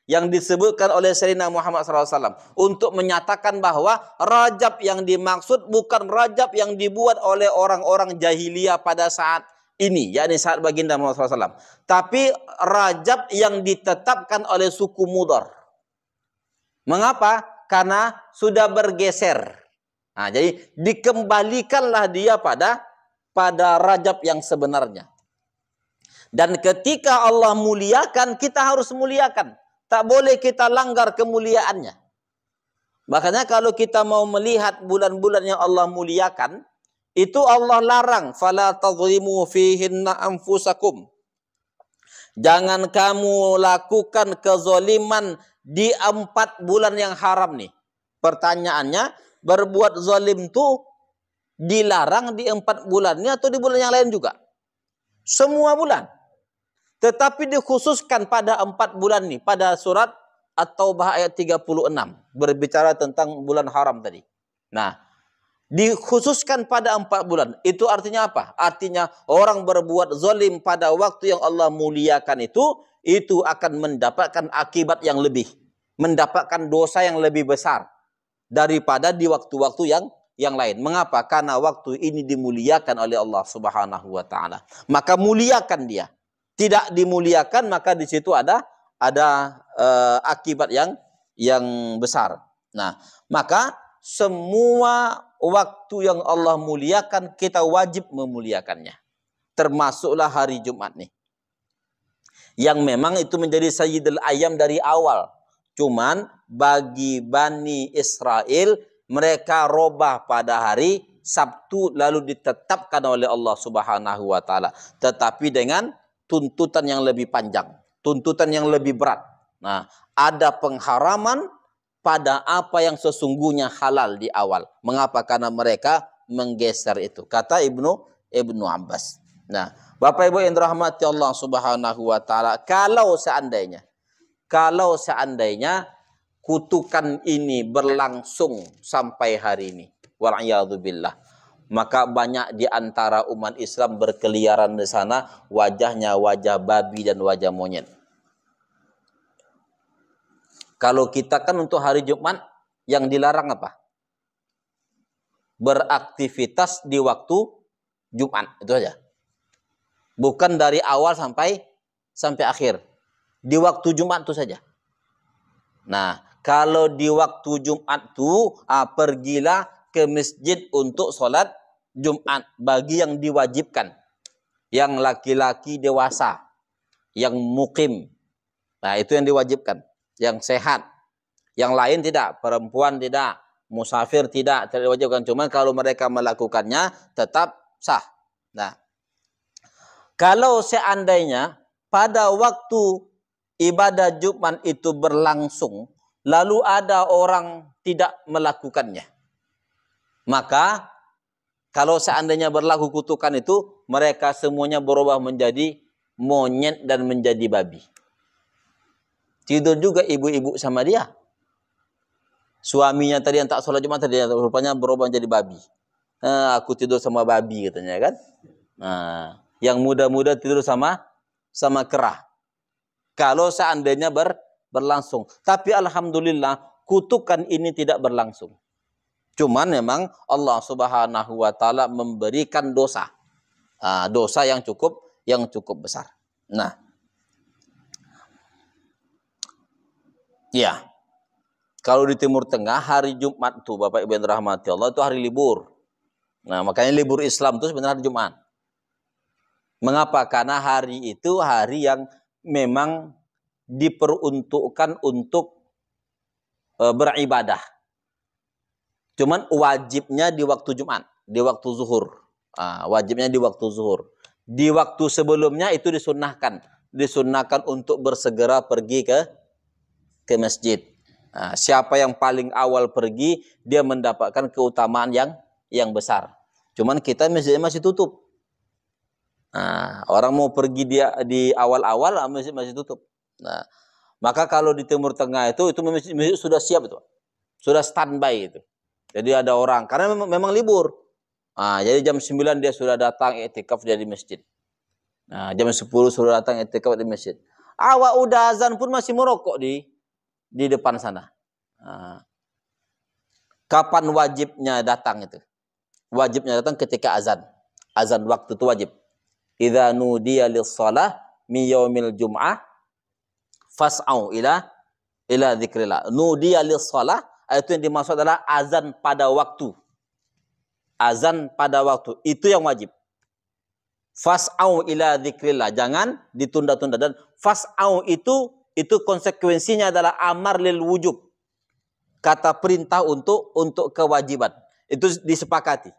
yang disebutkan oleh Sayyidina Muhammad SAW untuk menyatakan bahwa Rajab yang dimaksud bukan Rajab yang dibuat oleh orang-orang jahiliyah pada saat ini, yakni saat baginda Muhammad SAW, tapi Rajab yang ditetapkan oleh suku Mudor. Mengapa? Karena sudah bergeser. Nah, jadi dikembalikanlah dia pada Rajab yang sebenarnya. Dan ketika Allah muliakan, kita harus muliakan. Tak boleh kita langgar kemuliaannya. Makanya kalau kita mau melihat bulan-bulan yang Allah muliakan, itu Allah larang, fala tadhlimu fihinna anfusakum. Jangan kamu lakukan kezaliman di 4 bulan yang haram nih. Pertanyaannya, berbuat zalim itu dilarang di 4 bulannya atau di bulan yang lain juga? Semua bulan. Tetapi dikhususkan pada 4 bulan nih, pada surat At-Taubah ayat 36 berbicara tentang bulan haram tadi. Nah, dikhususkan pada 4 bulan. Itu artinya apa? Artinya orang berbuat zalim pada waktu yang Allah muliakan itu akan mendapatkan akibat yang lebih, mendapatkan dosa yang lebih besar daripada di waktu-waktu yang lain. Mengapa? Karena waktu ini dimuliakan oleh Allah Subhanahu wa taala. Maka muliakan dia. Tidak dimuliakan, maka di situ ada akibat yang besar. Nah, maka semua waktu yang Allah muliakan, kita wajib memuliakannya. Termasuklah hari Jumat nih. Yang memang itu menjadi sayyidul ayyam dari awal. Cuman bagi Bani Israel, mereka robah pada hari Sabtu lalu ditetapkan oleh Allah Subhanahu wa taala. Tetapi dengan tuntutan yang lebih panjang, tuntutan yang lebih berat. Nah, ada pengharaman pada apa yang sesungguhnya halal di awal. Mengapa? Karena mereka menggeser itu. Kata Ibnu Abbas. Nah, Bapak Ibu yang dirahmati Allah Subhanahu wa taala, kalau seandainya kutukan ini berlangsung sampai hari ini, wa'iyadzubillah, maka banyak di antara umat Islam berkeliaran di sana, wajahnya wajah babi dan wajah monyet. Kalau kita kan untuk hari Jumat yang dilarang apa? beraktivitas di waktu Jumat, itu aja. Bukan dari awal sampai akhir. Di waktu Jumat itu saja. Nah, kalau di waktu Jumat itu pergilah ke masjid untuk sholat Jumat bagi yang diwajibkan. Yang laki-laki dewasa, yang mukim. Nah, itu yang diwajibkan, yang sehat. Yang lain tidak, perempuan tidak, musafir tidak diwajibkan. Cuma kalau mereka melakukannya tetap sah. Nah, kalau seandainya pada waktu ibadah Jumat itu berlangsung, lalu ada orang tidak melakukannya, maka kalau seandainya berlaku kutukan itu, mereka semuanya berubah menjadi monyet dan menjadi babi. Tidur juga ibu-ibu sama dia. Suaminya tadi yang tak sholat Jumat tadi, rupanya berubah menjadi babi. Aku tidur sama babi katanya kan. Nah, yang muda-muda tidur sama kera. Kalau seandainya berlangsung. Tapi alhamdulillah kutukan ini tidak berlangsung. Cuman memang Allah Subhanahu wa taala memberikan dosa. Dosa yang cukup besar. Nah. Ya. Kalau di Timur Tengah hari Jumat tuh Bapak Ibu yang dirahmati Allah itu hari libur. Nah, makanya libur Islam itu sebenarnya hari Jumat. Mengapa? Karena hari itu hari yang memang diperuntukkan untuk beribadah. Cuman wajibnya di waktu Jumat, di waktu zuhur. Wajibnya di waktu zuhur. Di waktu sebelumnya itu disunnahkan untuk bersegera pergi ke masjid. Nah, siapa yang paling awal pergi, dia mendapatkan keutamaan yang besar. Cuman kita masjidnya masih tutup. Nah, orang mau pergi dia di awal-awal, masjid tutup. Nah, maka kalau di Timur Tengah itu masjid sudah siap itu, sudah standby itu. Jadi ada orang, karena memang libur. Jadi jam 9 dia sudah datang i'tikaf dia di masjid. Nah, jam 10 sudah datang i'tikaf di masjid. Awak udah azan pun masih merokok di depan sana. Kapan wajibnya datang itu? Wajibnya datang ketika azan. Azan waktu itu wajib. Idza nudiya lis-shalah min yaumil jum'ah fas'au ila dzikrillah. Nudiya lis-shalah itu yang dimaksud adalah azan pada waktu. Azan pada waktu itu yang wajib. Fas'au ila dzikrillah, jangan ditunda-tunda. Dan fas'au itu konsekuensinya adalah amar lil wujub. Kata perintah untuk kewajiban. Itu disepakati.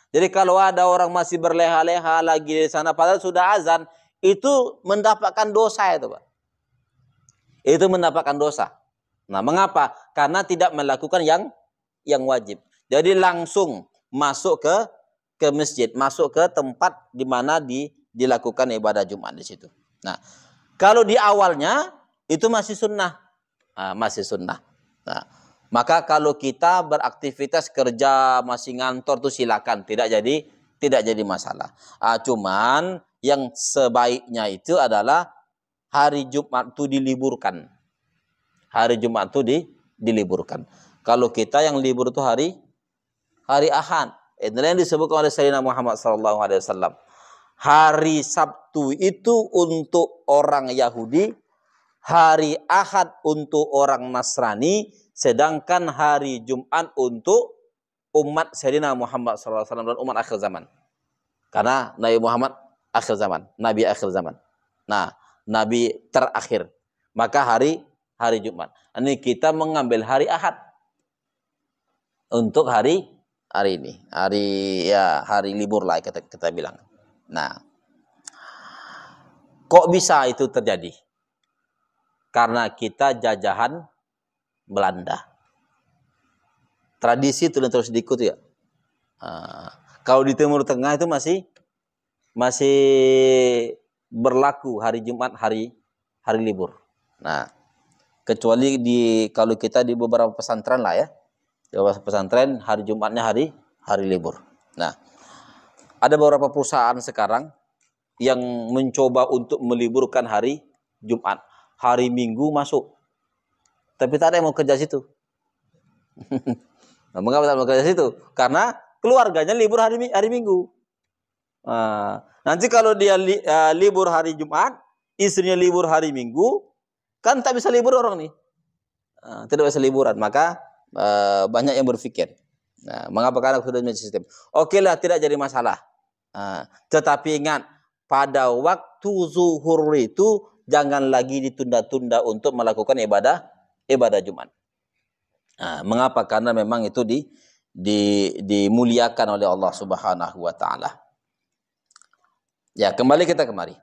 Jadi kalau ada orang masih berleha-leha lagi di sana padahal sudah azan, itu mendapatkan dosa itu, Pak. Itu mendapatkan dosa. Nah, mengapa? Karena tidak melakukan yang wajib. Jadi langsung masuk ke masjid, masuk ke tempat di mana dilakukan ibadah Jumat di situ. Nah, kalau di awalnya itu masih sunnah. Masih sunnah. Nah, maka kalau kita beraktivitas kerja masih ngantor tuh silakan, tidak jadi masalah. Cuman yang sebaiknya itu adalah hari Jumat itu diliburkan. Hari Jumat itu diliburkan. Kalau kita yang libur itu hari Ahad. Inilah yang disebutkan oleh Sayyidina Muhammad SAW. Hari Sabtu itu untuk orang Yahudi, hari Ahad untuk orang Nasrani, sedangkan hari Jumat untuk umat Sayyidina Muhammad SAW dan umat akhir zaman. Karena Nabi Muhammad akhir zaman, Nabi akhir zaman. Nah, Nabi terakhir. Maka hari Jumat. Ini kita mengambil hari Ahad untuk hari ini. Hari libur lah kita bilang. Nah, kok bisa itu terjadi? Karena kita jajahan Belanda. Tradisi itu terus diikuti ya. Kalau di Timur Tengah itu masih berlaku hari Jumat hari libur. Nah, kecuali kalau kita di beberapa pesantren lah ya. Di beberapa pesantren hari Jumatnya hari libur. Nah, ada beberapa perusahaan sekarang yang mencoba untuk meliburkan hari Jumat. Hari Minggu masuk. Tapi tak ada yang mau kerja situ. Nah, mengapa tak bekerja di situ? Karena keluarganya libur hari Minggu. Nah, nanti kalau dia libur hari Jumat, istrinya libur hari Minggu, kan tak bisa libur orang nih. Tidak bisa liburan, maka banyak yang berpikir. Nah, mengapa? Karena sudah punya sistem. Oke lah, tidak jadi masalah. Tetapi ingat, pada waktu zuhur itu jangan lagi ditunda-tunda untuk melakukan ibadah Jumat. Mengapa? Karena memang itu dimuliakan oleh Allah Subhanahu wa taala. Ya, kembali kita kemari.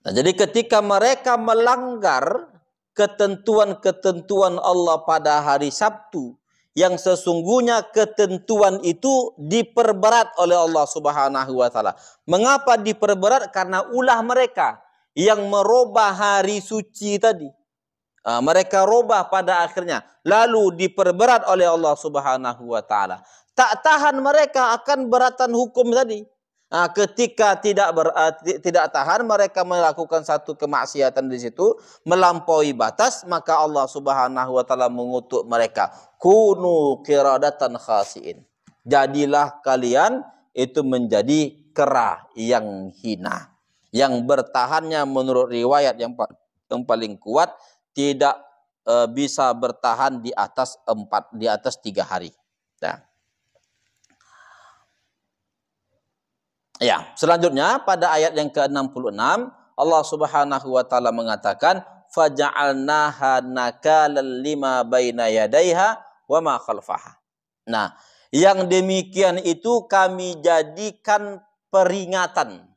Nah, jadi ketika mereka melanggar ketentuan-ketentuan Allah pada hari Sabtu, yang sesungguhnya ketentuan itu diperberat oleh Allah Subhanahu wa taala. Mengapa diperberat? Karena ulah mereka yang merubah hari suci tadi. Mereka robah pada akhirnya, lalu diperberat oleh Allah Subhanahu wa taala. Tak tahan mereka akan beratan hukum tadi. Ketika tidak tahan, mereka melakukan satu kemaksiatan di situ, melampaui batas, maka Allah Subhanahu wa taala mengutuk mereka, kunu qiradatan khasiin. Jadilah kalian itu menjadi kera yang hina. Yang bertahannya menurut riwayat yang paling kuat tidak bisa bertahan di atas 3 hari. Nah. Ya, selanjutnya pada ayat yang ke-66 Allah Subhanahu wa taala mengatakan faja'alnaha nakalan lima baina yadaiha wa ma khalfaha. Nah, yang demikian itu kami jadikan peringatan.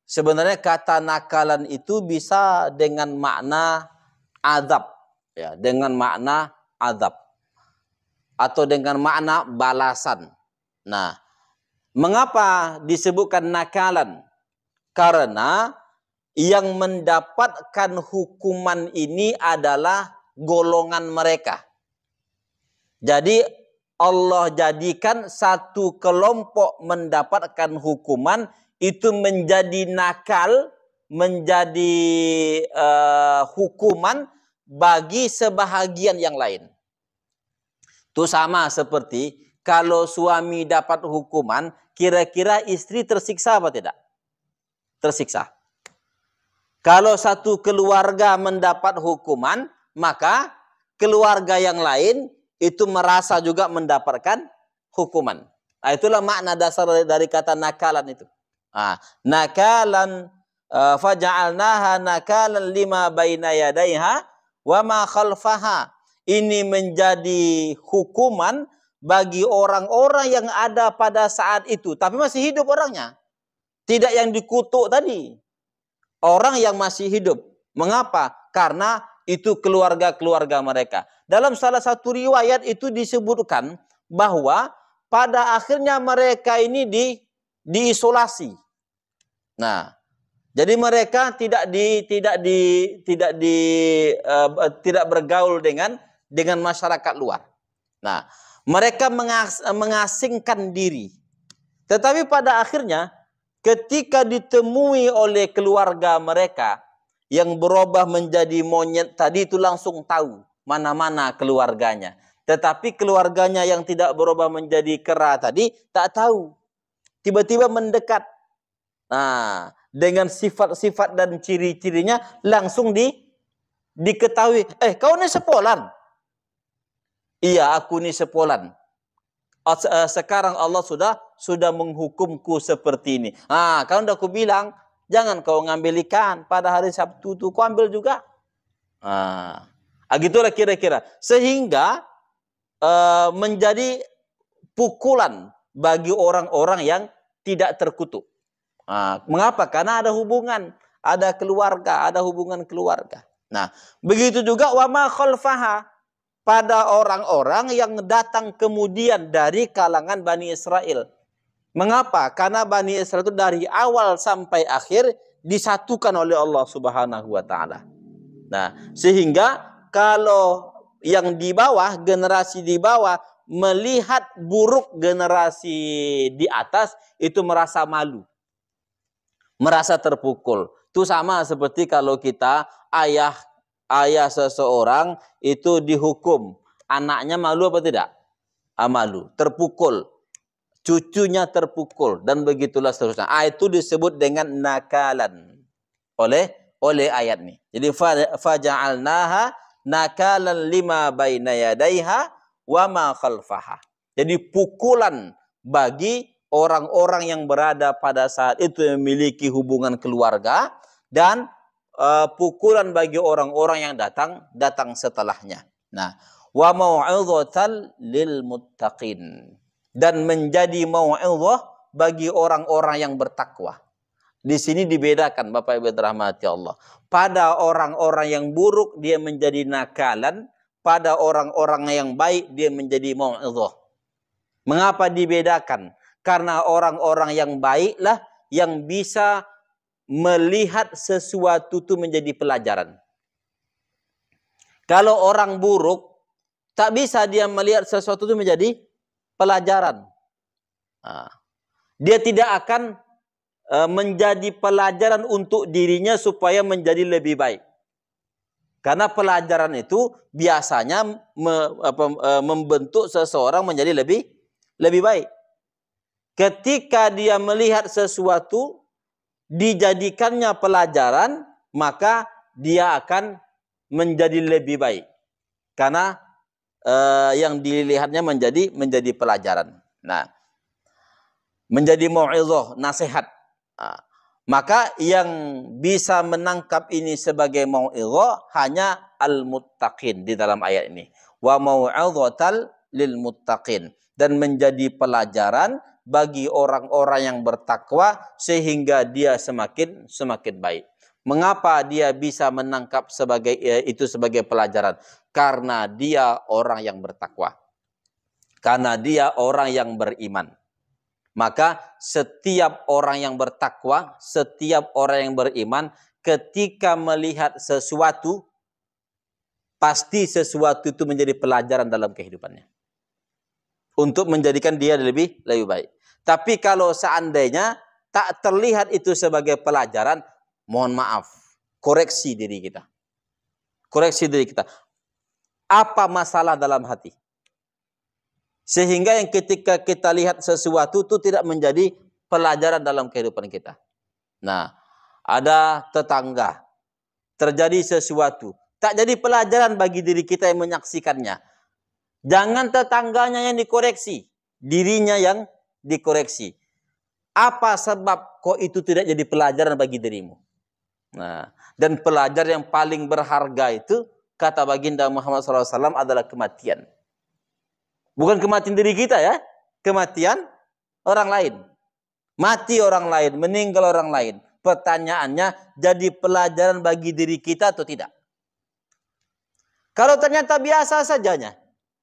Sebenarnya kata nakalan itu bisa dengan makna azab, ya, dengan makna azab atau dengan makna balasan. Nah, mengapa disebutkan nakalan? Karena yang mendapatkan hukuman ini adalah golongan mereka. Jadi Allah jadikan satu kelompok mendapatkan hukuman itu menjadi nakal, menjadi hukuman bagi sebahagian yang lain. Itu sama seperti kalau suami dapat hukuman, kira-kira istri tersiksa apa tidak? Tersiksa. Kalau satu keluarga mendapat hukuman, maka keluarga yang lain itu merasa juga mendapatkan hukuman. Nah, itulah makna dasar dari kata nakalan itu. Nakalan faja'alnaha nakalan lima baina yadaiha wa ma khalfaha. Ini menjadi hukuman bagi orang-orang yang ada pada saat itu, tapi masih hidup orangnya. Tidak yang dikutuk tadi. Orang yang masih hidup. Mengapa? Karena itu keluarga-keluarga mereka. Dalam salah satu riwayat itu disebutkan bahwa pada akhirnya mereka ini diisolasi. Nah, jadi mereka tidak bergaul dengan masyarakat luar. Nah, mereka mengasingkan diri. Tetapi pada akhirnya ketika ditemui oleh keluarga mereka yang berubah menjadi monyet tadi itu langsung tahu mana-mana keluarganya. Tetapi keluarganya yang tidak berubah menjadi kera tadi tak tahu. Tiba-tiba mendekat. Nah, dengan sifat-sifat dan ciri-cirinya langsung diketahui. Kau ini sepolan? Iya, aku ini sepolan. Sekarang Allah sudah menghukumku seperti ini. Kalau udah aku bilang, jangan kau ngambil ikan pada hari Sabtu itu, kau ambil juga. Gitulah kira-kira. Sehingga menjadi pukulan bagi orang-orang yang tidak terkutuk. Mengapa? Karena ada hubungan, ada keluarga, ada hubungan keluarga. Nah, begitu juga wa ma khalfaha pada orang-orang yang datang kemudian dari kalangan Bani Israel. Mengapa? Karena Bani Israel itu dari awal sampai akhir disatukan oleh Allah Subhanahu wa taala. Nah, sehingga kalau yang di bawah, generasi di bawah melihat buruk generasi di atas itu merasa malu. Merasa terpukul. Itu sama seperti kalau kita ayah ayah seseorang itu dihukum, anaknya malu apa tidak? Malu, terpukul, cucunya terpukul, dan begitulah seterusnya. Itu disebut dengan nakalan oleh ayat ini. Jadi faja'alnaha nakalan lima baina yadaiha wa ma khalfaha. Jadi pukulan bagi orang-orang yang berada pada saat itu yang memiliki hubungan keluarga, dan pukulan bagi orang-orang yang datang setelahnya. Nah, wa mau'izatan lil muttaqin, dan menjadi mau'izah bagi orang-orang yang bertakwa. Di sini dibedakan Bapak Ibu dirahmati Allah. Pada orang-orang yang buruk dia menjadi nakalan, pada orang-orang yang baik dia menjadi mau'izah. Mengapa dibedakan? Karena orang-orang yang baiklah yang bisa melihat sesuatu itu menjadi pelajaran. Kalau orang buruk, tak bisa dia melihat sesuatu itu menjadi pelajaran. Dia tidak akan menjadi pelajaran untuk dirinya supaya menjadi lebih baik. Karena pelajaran itu biasanya membentuk seseorang menjadi lebih baik. Ketika dia melihat sesuatu, dijadikannya pelajaran, maka dia akan menjadi lebih baik. Karena yang dilihatnya menjadi pelajaran. Nah, menjadi mau'izah, nasihat. Maka yang bisa menangkap ini sebagai mau'izah hanya al-muttaqin di dalam ayat ini. Wa mau'izatal lil muttaqin, dan menjadi pelajaran bagi orang-orang yang bertakwa sehingga dia semakin baik. Mengapa dia bisa menangkap itu sebagai pelajaran? Karena dia orang yang bertakwa. Karena dia orang yang beriman. Maka setiap orang yang bertakwa, setiap orang yang beriman, ketika melihat sesuatu, pasti sesuatu itu menjadi pelajaran dalam kehidupannya. Untuk menjadikan dia lebih baik. Tapi kalau seandainya tak terlihat itu sebagai pelajaran, mohon maaf, koreksi diri kita. Koreksi diri kita. Apa masalah dalam hati? Sehingga yang ketika kita lihat sesuatu itu tidak menjadi pelajaran dalam kehidupan kita. Nah, ada tetangga, terjadi sesuatu, tak jadi pelajaran bagi diri kita yang menyaksikannya. Jangan tetangganya yang dikoreksi, dirinya yang dikoreksi. Apa sebab kok itu tidak jadi pelajaran bagi dirimu? Nah, dan pelajaran yang paling berharga itu, kata baginda Muhammad SAW, adalah kematian. Bukan kematian diri kita ya, kematian orang lain. Mati orang lain, meninggal orang lain. Pertanyaannya, jadi pelajaran bagi diri kita atau tidak? Kalau ternyata biasa sajanya,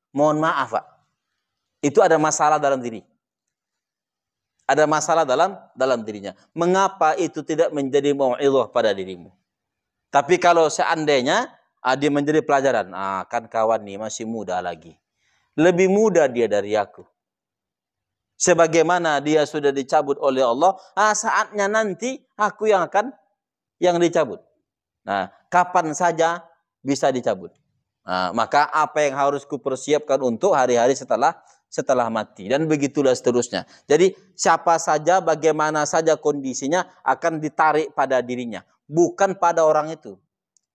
mohon maaf Pak, itu ada masalah dalam diri. Ada masalah dalam dirinya. Mengapa itu tidak menjadi mau'izah pada dirimu? Tapi kalau seandainya dia menjadi pelajaran, kan kawan nih masih muda lagi. Lebih muda dia dari aku. Sebagaimana dia sudah dicabut oleh Allah, saatnya nanti aku yang dicabut. Nah, kapan saja bisa dicabut. Nah, maka apa yang harus kupersiapkan untuk hari-hari setelah mati, dan begitulah seterusnya. Jadi siapa saja, bagaimana saja kondisinya akan ditarik pada dirinya, bukan pada orang itu.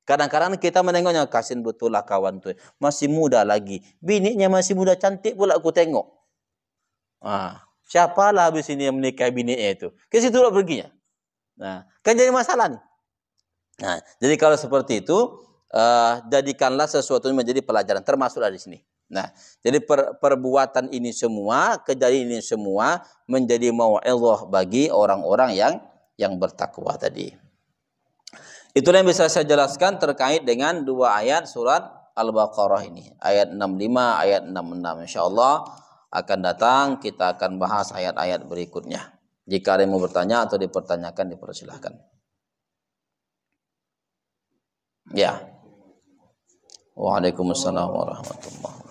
Kadang-kadang kita menengoknya, kasihan betul lah kawan tuh, masih muda lagi, bininya masih muda, cantik pula aku tengok. Siapalah habis ini yang menikahi bininya itu, ke situ lah perginya. Nah, kan jadi masalah nih. Nah, jadi kalau seperti itu, jadikanlah sesuatu menjadi pelajaran, termasuklah di sini. Nah, jadi perbuatan ini semua, kejadian ini semua menjadi mau'izah bagi orang-orang yang bertakwa tadi. Itulah yang bisa saya jelaskan terkait dengan dua ayat surat Al-Baqarah ini. Ayat 65, ayat 66. InsyaAllah akan datang, kita akan bahas ayat-ayat berikutnya. Jika ada yang mau bertanya atau dipertanyakan, dipersilahkan. Ya. Waalaikumsalam warahmatullahi wabarakatuh.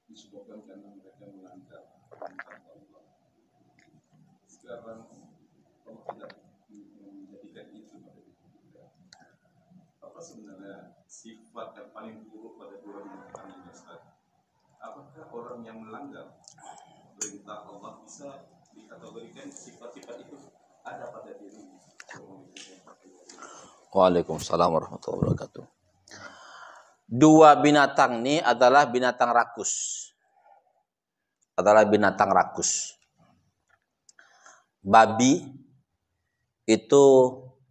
Disebabkan karena mereka melanggar perintah Allah. sekarang kalau tidak menjadikan itu apa sebenarnya sifat yang paling buruk pada dua binatang ini, Ustaz? Apakah orang yang melanggar perintah Allah bisa dikategorikan sifat-sifat itu ada pada dirinya? Waalaikumsalam warahmatullahi wabarakatuh. Dua binatang ini adalah binatang rakus. Babi itu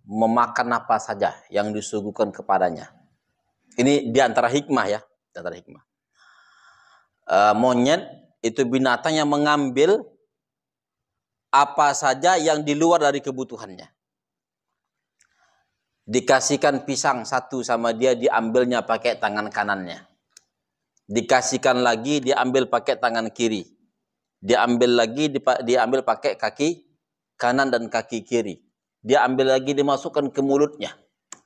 memakan apa saja yang disuguhkan kepadanya. Ini di antara hikmah ya, di antara hikmah. Monyet itu binatang yang mengambil apa saja yang di luar dari kebutuhannya. Dikasihkan pisang satu sama dia, diambilnya pakai tangan kanannya. Dikasihkan lagi, diambil pakai tangan kiri. Diambil lagi, diambil pakai kaki kanan dan kaki kiri. Diambil lagi, dimasukkan ke mulutnya.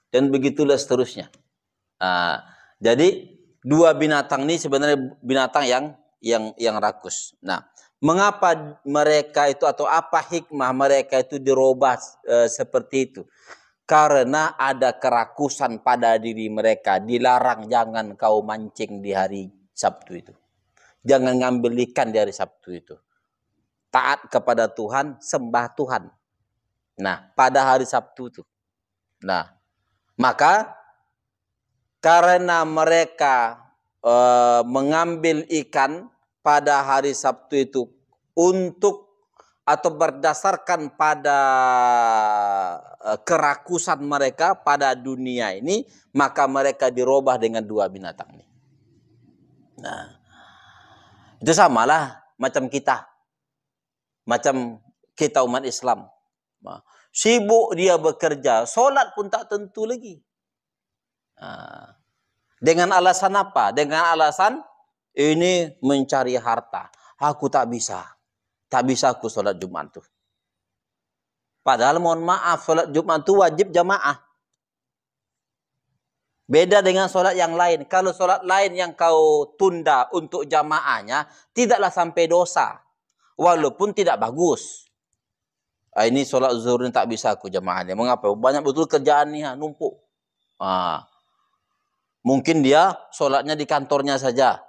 Dan begitulah seterusnya. Jadi dua binatang ini sebenarnya binatang yang rakus. Nah, mengapa mereka itu atau apa hikmah mereka itu dirubah seperti itu? Karena ada kerakusan pada diri mereka. Dilarang jangan kau mancing di hari Sabtu itu. Jangan ngambil ikan di hari Sabtu itu. Taat kepada Tuhan, sembah Tuhan. Nah, pada hari Sabtu itu. Nah, maka karena mereka mengambil ikan pada hari Sabtu itu untuk atau berdasarkan pada kerakusan mereka pada dunia ini, maka mereka dirubah dengan dua binatang ini. Nah, itu samalah macam kita. Macam kita umat Islam. Sibuk dia bekerja, solat pun tak tentu lagi. Dengan alasan apa? Dengan alasan ini mencari harta. Aku tak bisa. Tak bisa aku sholat Jumat tuh. Padahal mohon maaf, sholat Jumat itu wajib jamaah. Beda dengan sholat yang lain. Kalau sholat lain yang kau tunda untuk jamaahnya, tidaklah sampai dosa. Walaupun tidak bagus. Ini sholat zuhur ini tak bisa aku jamaahnya. Mengapa? Banyak betul kerjaan nih, numpuk. Mungkin dia sholatnya di kantornya saja.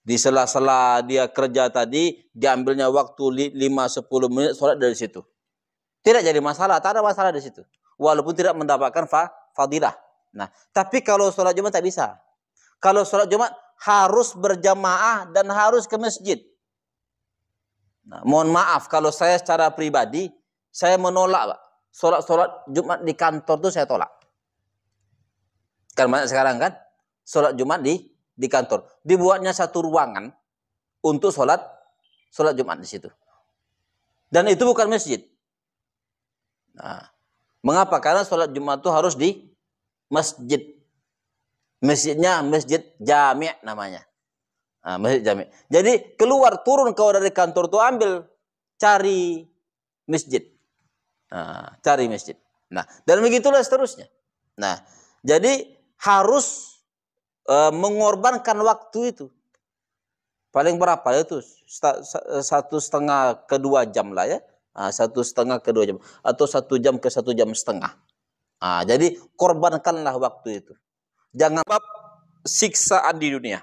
Di sela-sela dia kerja tadi, diambilnya waktu 5-10 menit sholat dari situ. Tidak jadi masalah, tak ada masalah di situ. Walaupun tidak mendapatkan fadilah. Nah, tapi kalau sholat Jumat tak bisa. Kalau sholat Jumat harus berjamaah dan harus ke masjid. Nah, mohon maaf kalau saya secara pribadi, saya menolak, Pak. Sholat Jumat di kantor itu saya tolak. Kan banyak sekarang kan, sholat Jumat di kantor. Dibuatnya satu ruangan untuk sholat Jumat di situ. Dan itu bukan masjid. Nah, mengapa? Karena sholat Jumat itu harus di masjid. Masjidnya masjid jami' namanya. Masjid jami'. Jadi keluar turun kau dari kantor itu ambil cari masjid. Cari masjid. Nah, dan begitulah seterusnya. Nah, jadi harus mengorbankan waktu itu. Paling berapa itu? 1,5 ke 2 jam lah ya. 1,5 ke 2 jam. Atau 1 jam ke 1,5 jam. Jadi korbankanlah waktu itu. Jangan siksaan di dunia.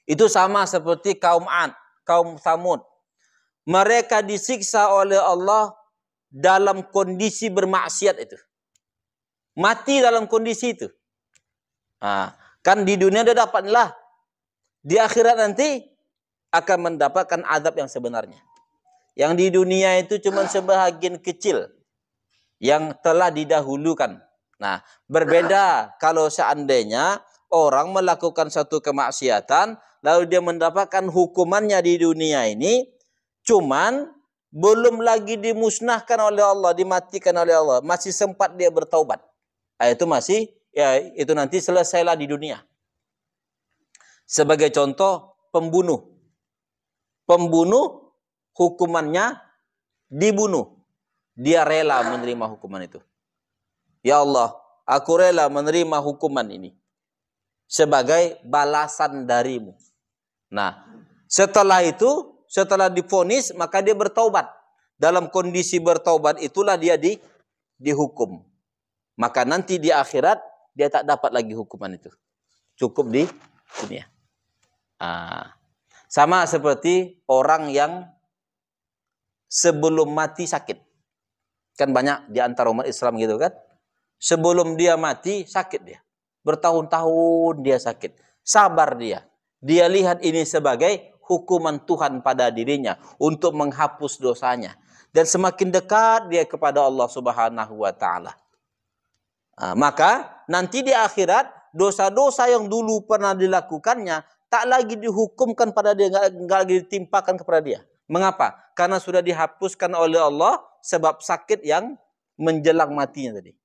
Itu sama seperti kaum Ad, kaum Tsamud. Mereka disiksa oleh Allah dalam kondisi bermaksiat itu. Mati dalam kondisi itu. Kan di dunia dia dapatlah. Di akhirat nanti akan mendapatkan azab yang sebenarnya. Yang di dunia itu cuma sebahagian kecil yang telah didahulukan. Nah, berbeda kalau seandainya orang melakukan satu kemaksiatan, lalu dia mendapatkan hukumannya di dunia ini, cuman belum lagi dimusnahkan oleh Allah, dimatikan oleh Allah, masih sempat dia bertaubat. Itu masih, ya itu nanti selesailah di dunia. Sebagai contoh, pembunuh. Pembunuh hukumannya dibunuh. Dia rela menerima hukuman itu. Ya Allah, aku rela menerima hukuman ini sebagai balasan darimu. Nah, setelah itu setelah divonis maka dia bertaubat. Dalam kondisi bertaubat itulah dia dihukum. Maka nanti di akhirat dia tak dapat lagi hukuman itu. Cukup di dunia. Sama seperti orang yang sebelum mati sakit. Kan banyak di antara umat Islam gitu kan. Sebelum dia mati sakit dia. Bertahun-tahun dia sakit. Sabar dia. Dia lihat ini sebagai hukuman Tuhan pada dirinya untuk menghapus dosanya. Dan semakin dekat dia kepada Allah Subhanahu wa taala. Maka nanti di akhirat dosa-dosa yang dulu pernah dilakukannya tak lagi dihukumkan pada dia, enggak lagi ditimpakan kepada dia. Mengapa? Karena sudah dihapuskan oleh Allah sebab sakit yang menjelang matinya tadi.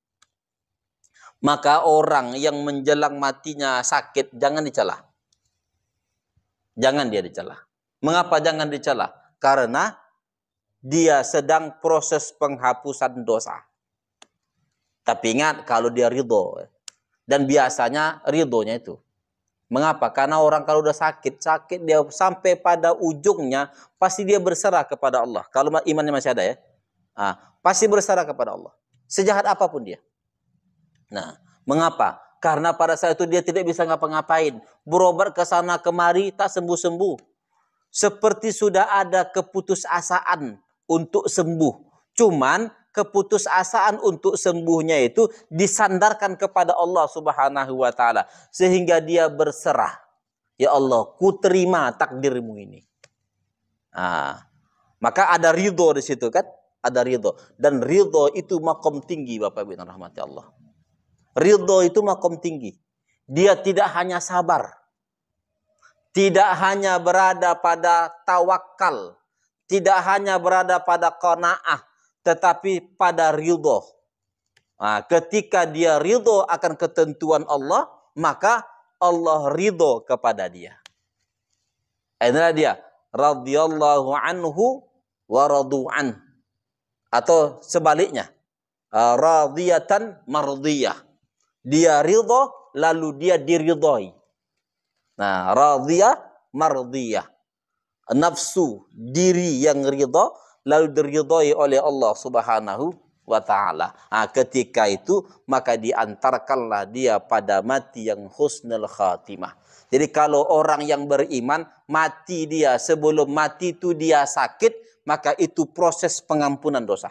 Maka orang yang menjelang matinya sakit jangan dicela. Jangan dia dicela. Mengapa jangan dicela? Karena dia sedang proses penghapusan dosa. Tapi ingat kalau dia ridho. Dan biasanya ridhonya itu. Mengapa? Karena orang kalau udah sakit dia sampai pada ujungnya pasti dia berserah kepada Allah. Kalau imannya masih ada ya. Pasti berserah kepada Allah. Sejahat apapun dia. Nah, mengapa? Karena pada saat itu dia tidak bisa ngapa-ngapain. Berobat ke sana kemari tak sembuh-sembuh. Seperti sudah ada keputusasaan untuk sembuh. Cuman keputusasaan untuk sembuhnya itu disandarkan kepada Allah Subhanahu wa taala sehingga dia berserah. Ya Allah, ku terima takdirmu ini. Maka ada ridho di situ kan? Ada ridho. Dan ridho itu makom tinggi Bapak Ibu yang rahmati Allah. Ridho itu makom tinggi. Dia tidak hanya sabar. Tidak hanya berada pada tawakal. Tidak hanya berada pada qanaah. Tetapi pada ridho. Ketika dia ridho akan ketentuan Allah, maka Allah ridho kepada dia. Inilah dia. Radhiyallahu anhu wa radu'an. Atau sebaliknya. Radiyatan mardiyah. Dia ridho, lalu dia diridhoi. Nah, radiyah, mardiyah. Nafsu, diri yang ridho, lalu diridhoi oleh Allah Subhanahu wa ta'ala. Ketika itu, maka diantarkanlah dia pada mati yang husnul khatimah. Jadi kalau orang yang beriman, mati dia sebelum mati itu dia sakit, maka itu proses pengampunan dosa.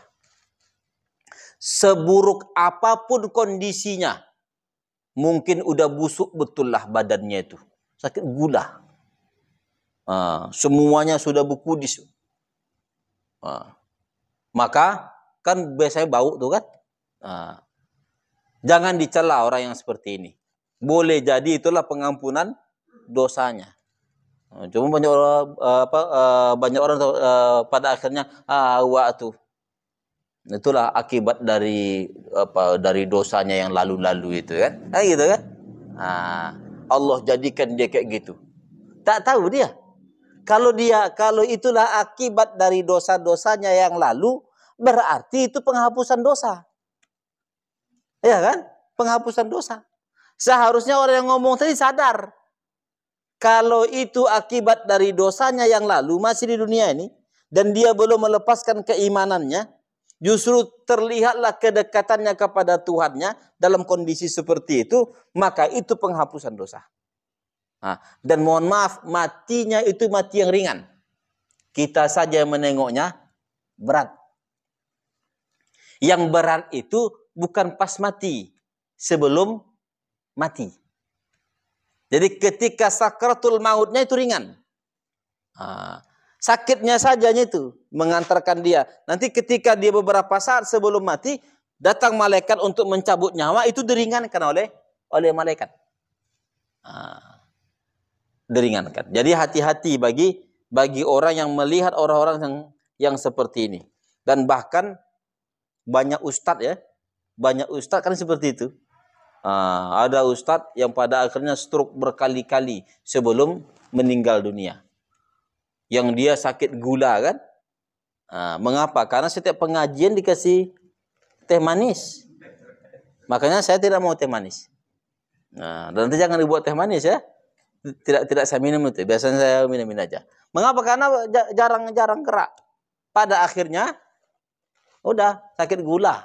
Seburuk apapun kondisinya, mungkin udah busuk betul lah badannya itu. Sakit gula. Semuanya sudah berkudis. Maka kan biasanya bau tuh kan. Jangan dicela orang yang seperti ini. Boleh jadi itulah pengampunan dosanya. Cuma banyak orang pada akhirnya tuh. Itulah akibat dari dosanya yang lalu-lalu itu kan. Gitu kan. Allah jadikan dia kayak gitu. Tak tahu dia. Kalau itulah akibat dari dosa-dosanya yang lalu, berarti itu penghapusan dosa. Ya kan? Penghapusan dosa. Seharusnya orang yang ngomong tadi sadar. Kalau itu akibat dari dosanya yang lalu, masih di dunia ini, dan dia belum melepaskan keimanannya, justru terlihatlah kedekatannya kepada Tuhannya dalam kondisi seperti itu, maka itu penghapusan dosa. Dan mohon maaf, matinya itu mati yang ringan. Kita saja menengoknya berat. Yang berat itu bukan pas mati, sebelum mati. Jadi ketika sakratul mautnya itu ringan. Sakitnya sajanya itu mengantarkan dia. Nanti ketika dia beberapa saat sebelum mati, datang malaikat untuk mencabut nyawa, itu diringankan oleh malaikat. Diringankan. Jadi hati-hati bagi orang yang melihat orang-orang yang seperti ini. Dan bahkan banyak ustadz ya. Banyak ustadz kan seperti itu. Ada ustadz yang pada akhirnya stroke berkali-kali sebelum meninggal dunia. Yang dia sakit gula kan. Mengapa? Karena setiap pengajian dikasih teh manis. Makanya saya tidak mau teh manis. Dan nanti jangan dibuat teh manis ya. Tidak saya minum itu. Biasanya saya minum aja. Mengapa? Karena jarang-jarang gerak. Pada akhirnya udah sakit gula.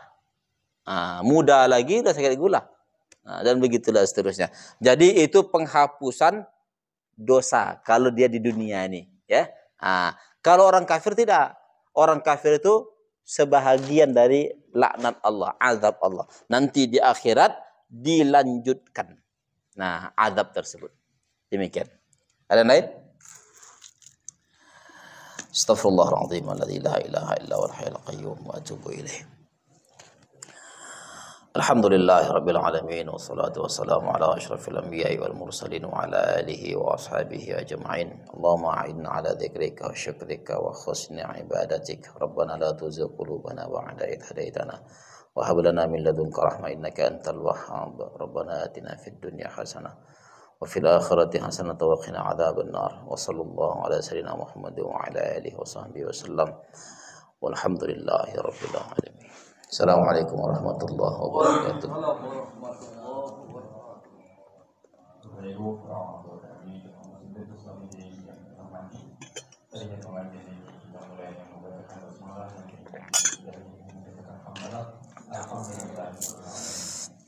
Muda lagi udah sakit gula. Dan begitulah seterusnya. Jadi itu penghapusan dosa kalau dia di dunia ini, ya. Kalau orang kafir tidak. Orang kafir itu sebahagian dari laknat Allah, azab Allah. Nanti di akhirat dilanjutkan. Nah, azab tersebut. Demikian. Ada yang lain? Astaghfirullahaladzim alladzi la ilaha illa huwal hayyul qayyum wa atubu ilaih. Alhamdulillahirabbil alamin wassalatu wassalamu ala asyrafil anbiya'i wal mursalin wa ala alihi wa ashabihi ajma'in. Allahumma a'inna ala dzikrika wa syukrika wa husni ibadatik. Rabbana la tuzigh qulubana ba'da idh hadaitana wa hab lana min ladunka rahmah innaka antal wahhab. Rabbana atina fid dunya hasanah wa fil akhirati hasanah wa qina adzaban nar. Wa sallallahu ala sayyidina Muhammad wa ala alihi wa sahbihi wasallam. Walhamdulillahi rabbil alamin. Assalamualaikum warahmatullahi wabarakatuh.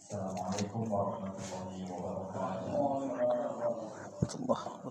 Assalamualaikum warahmatullahi wabarakatuh.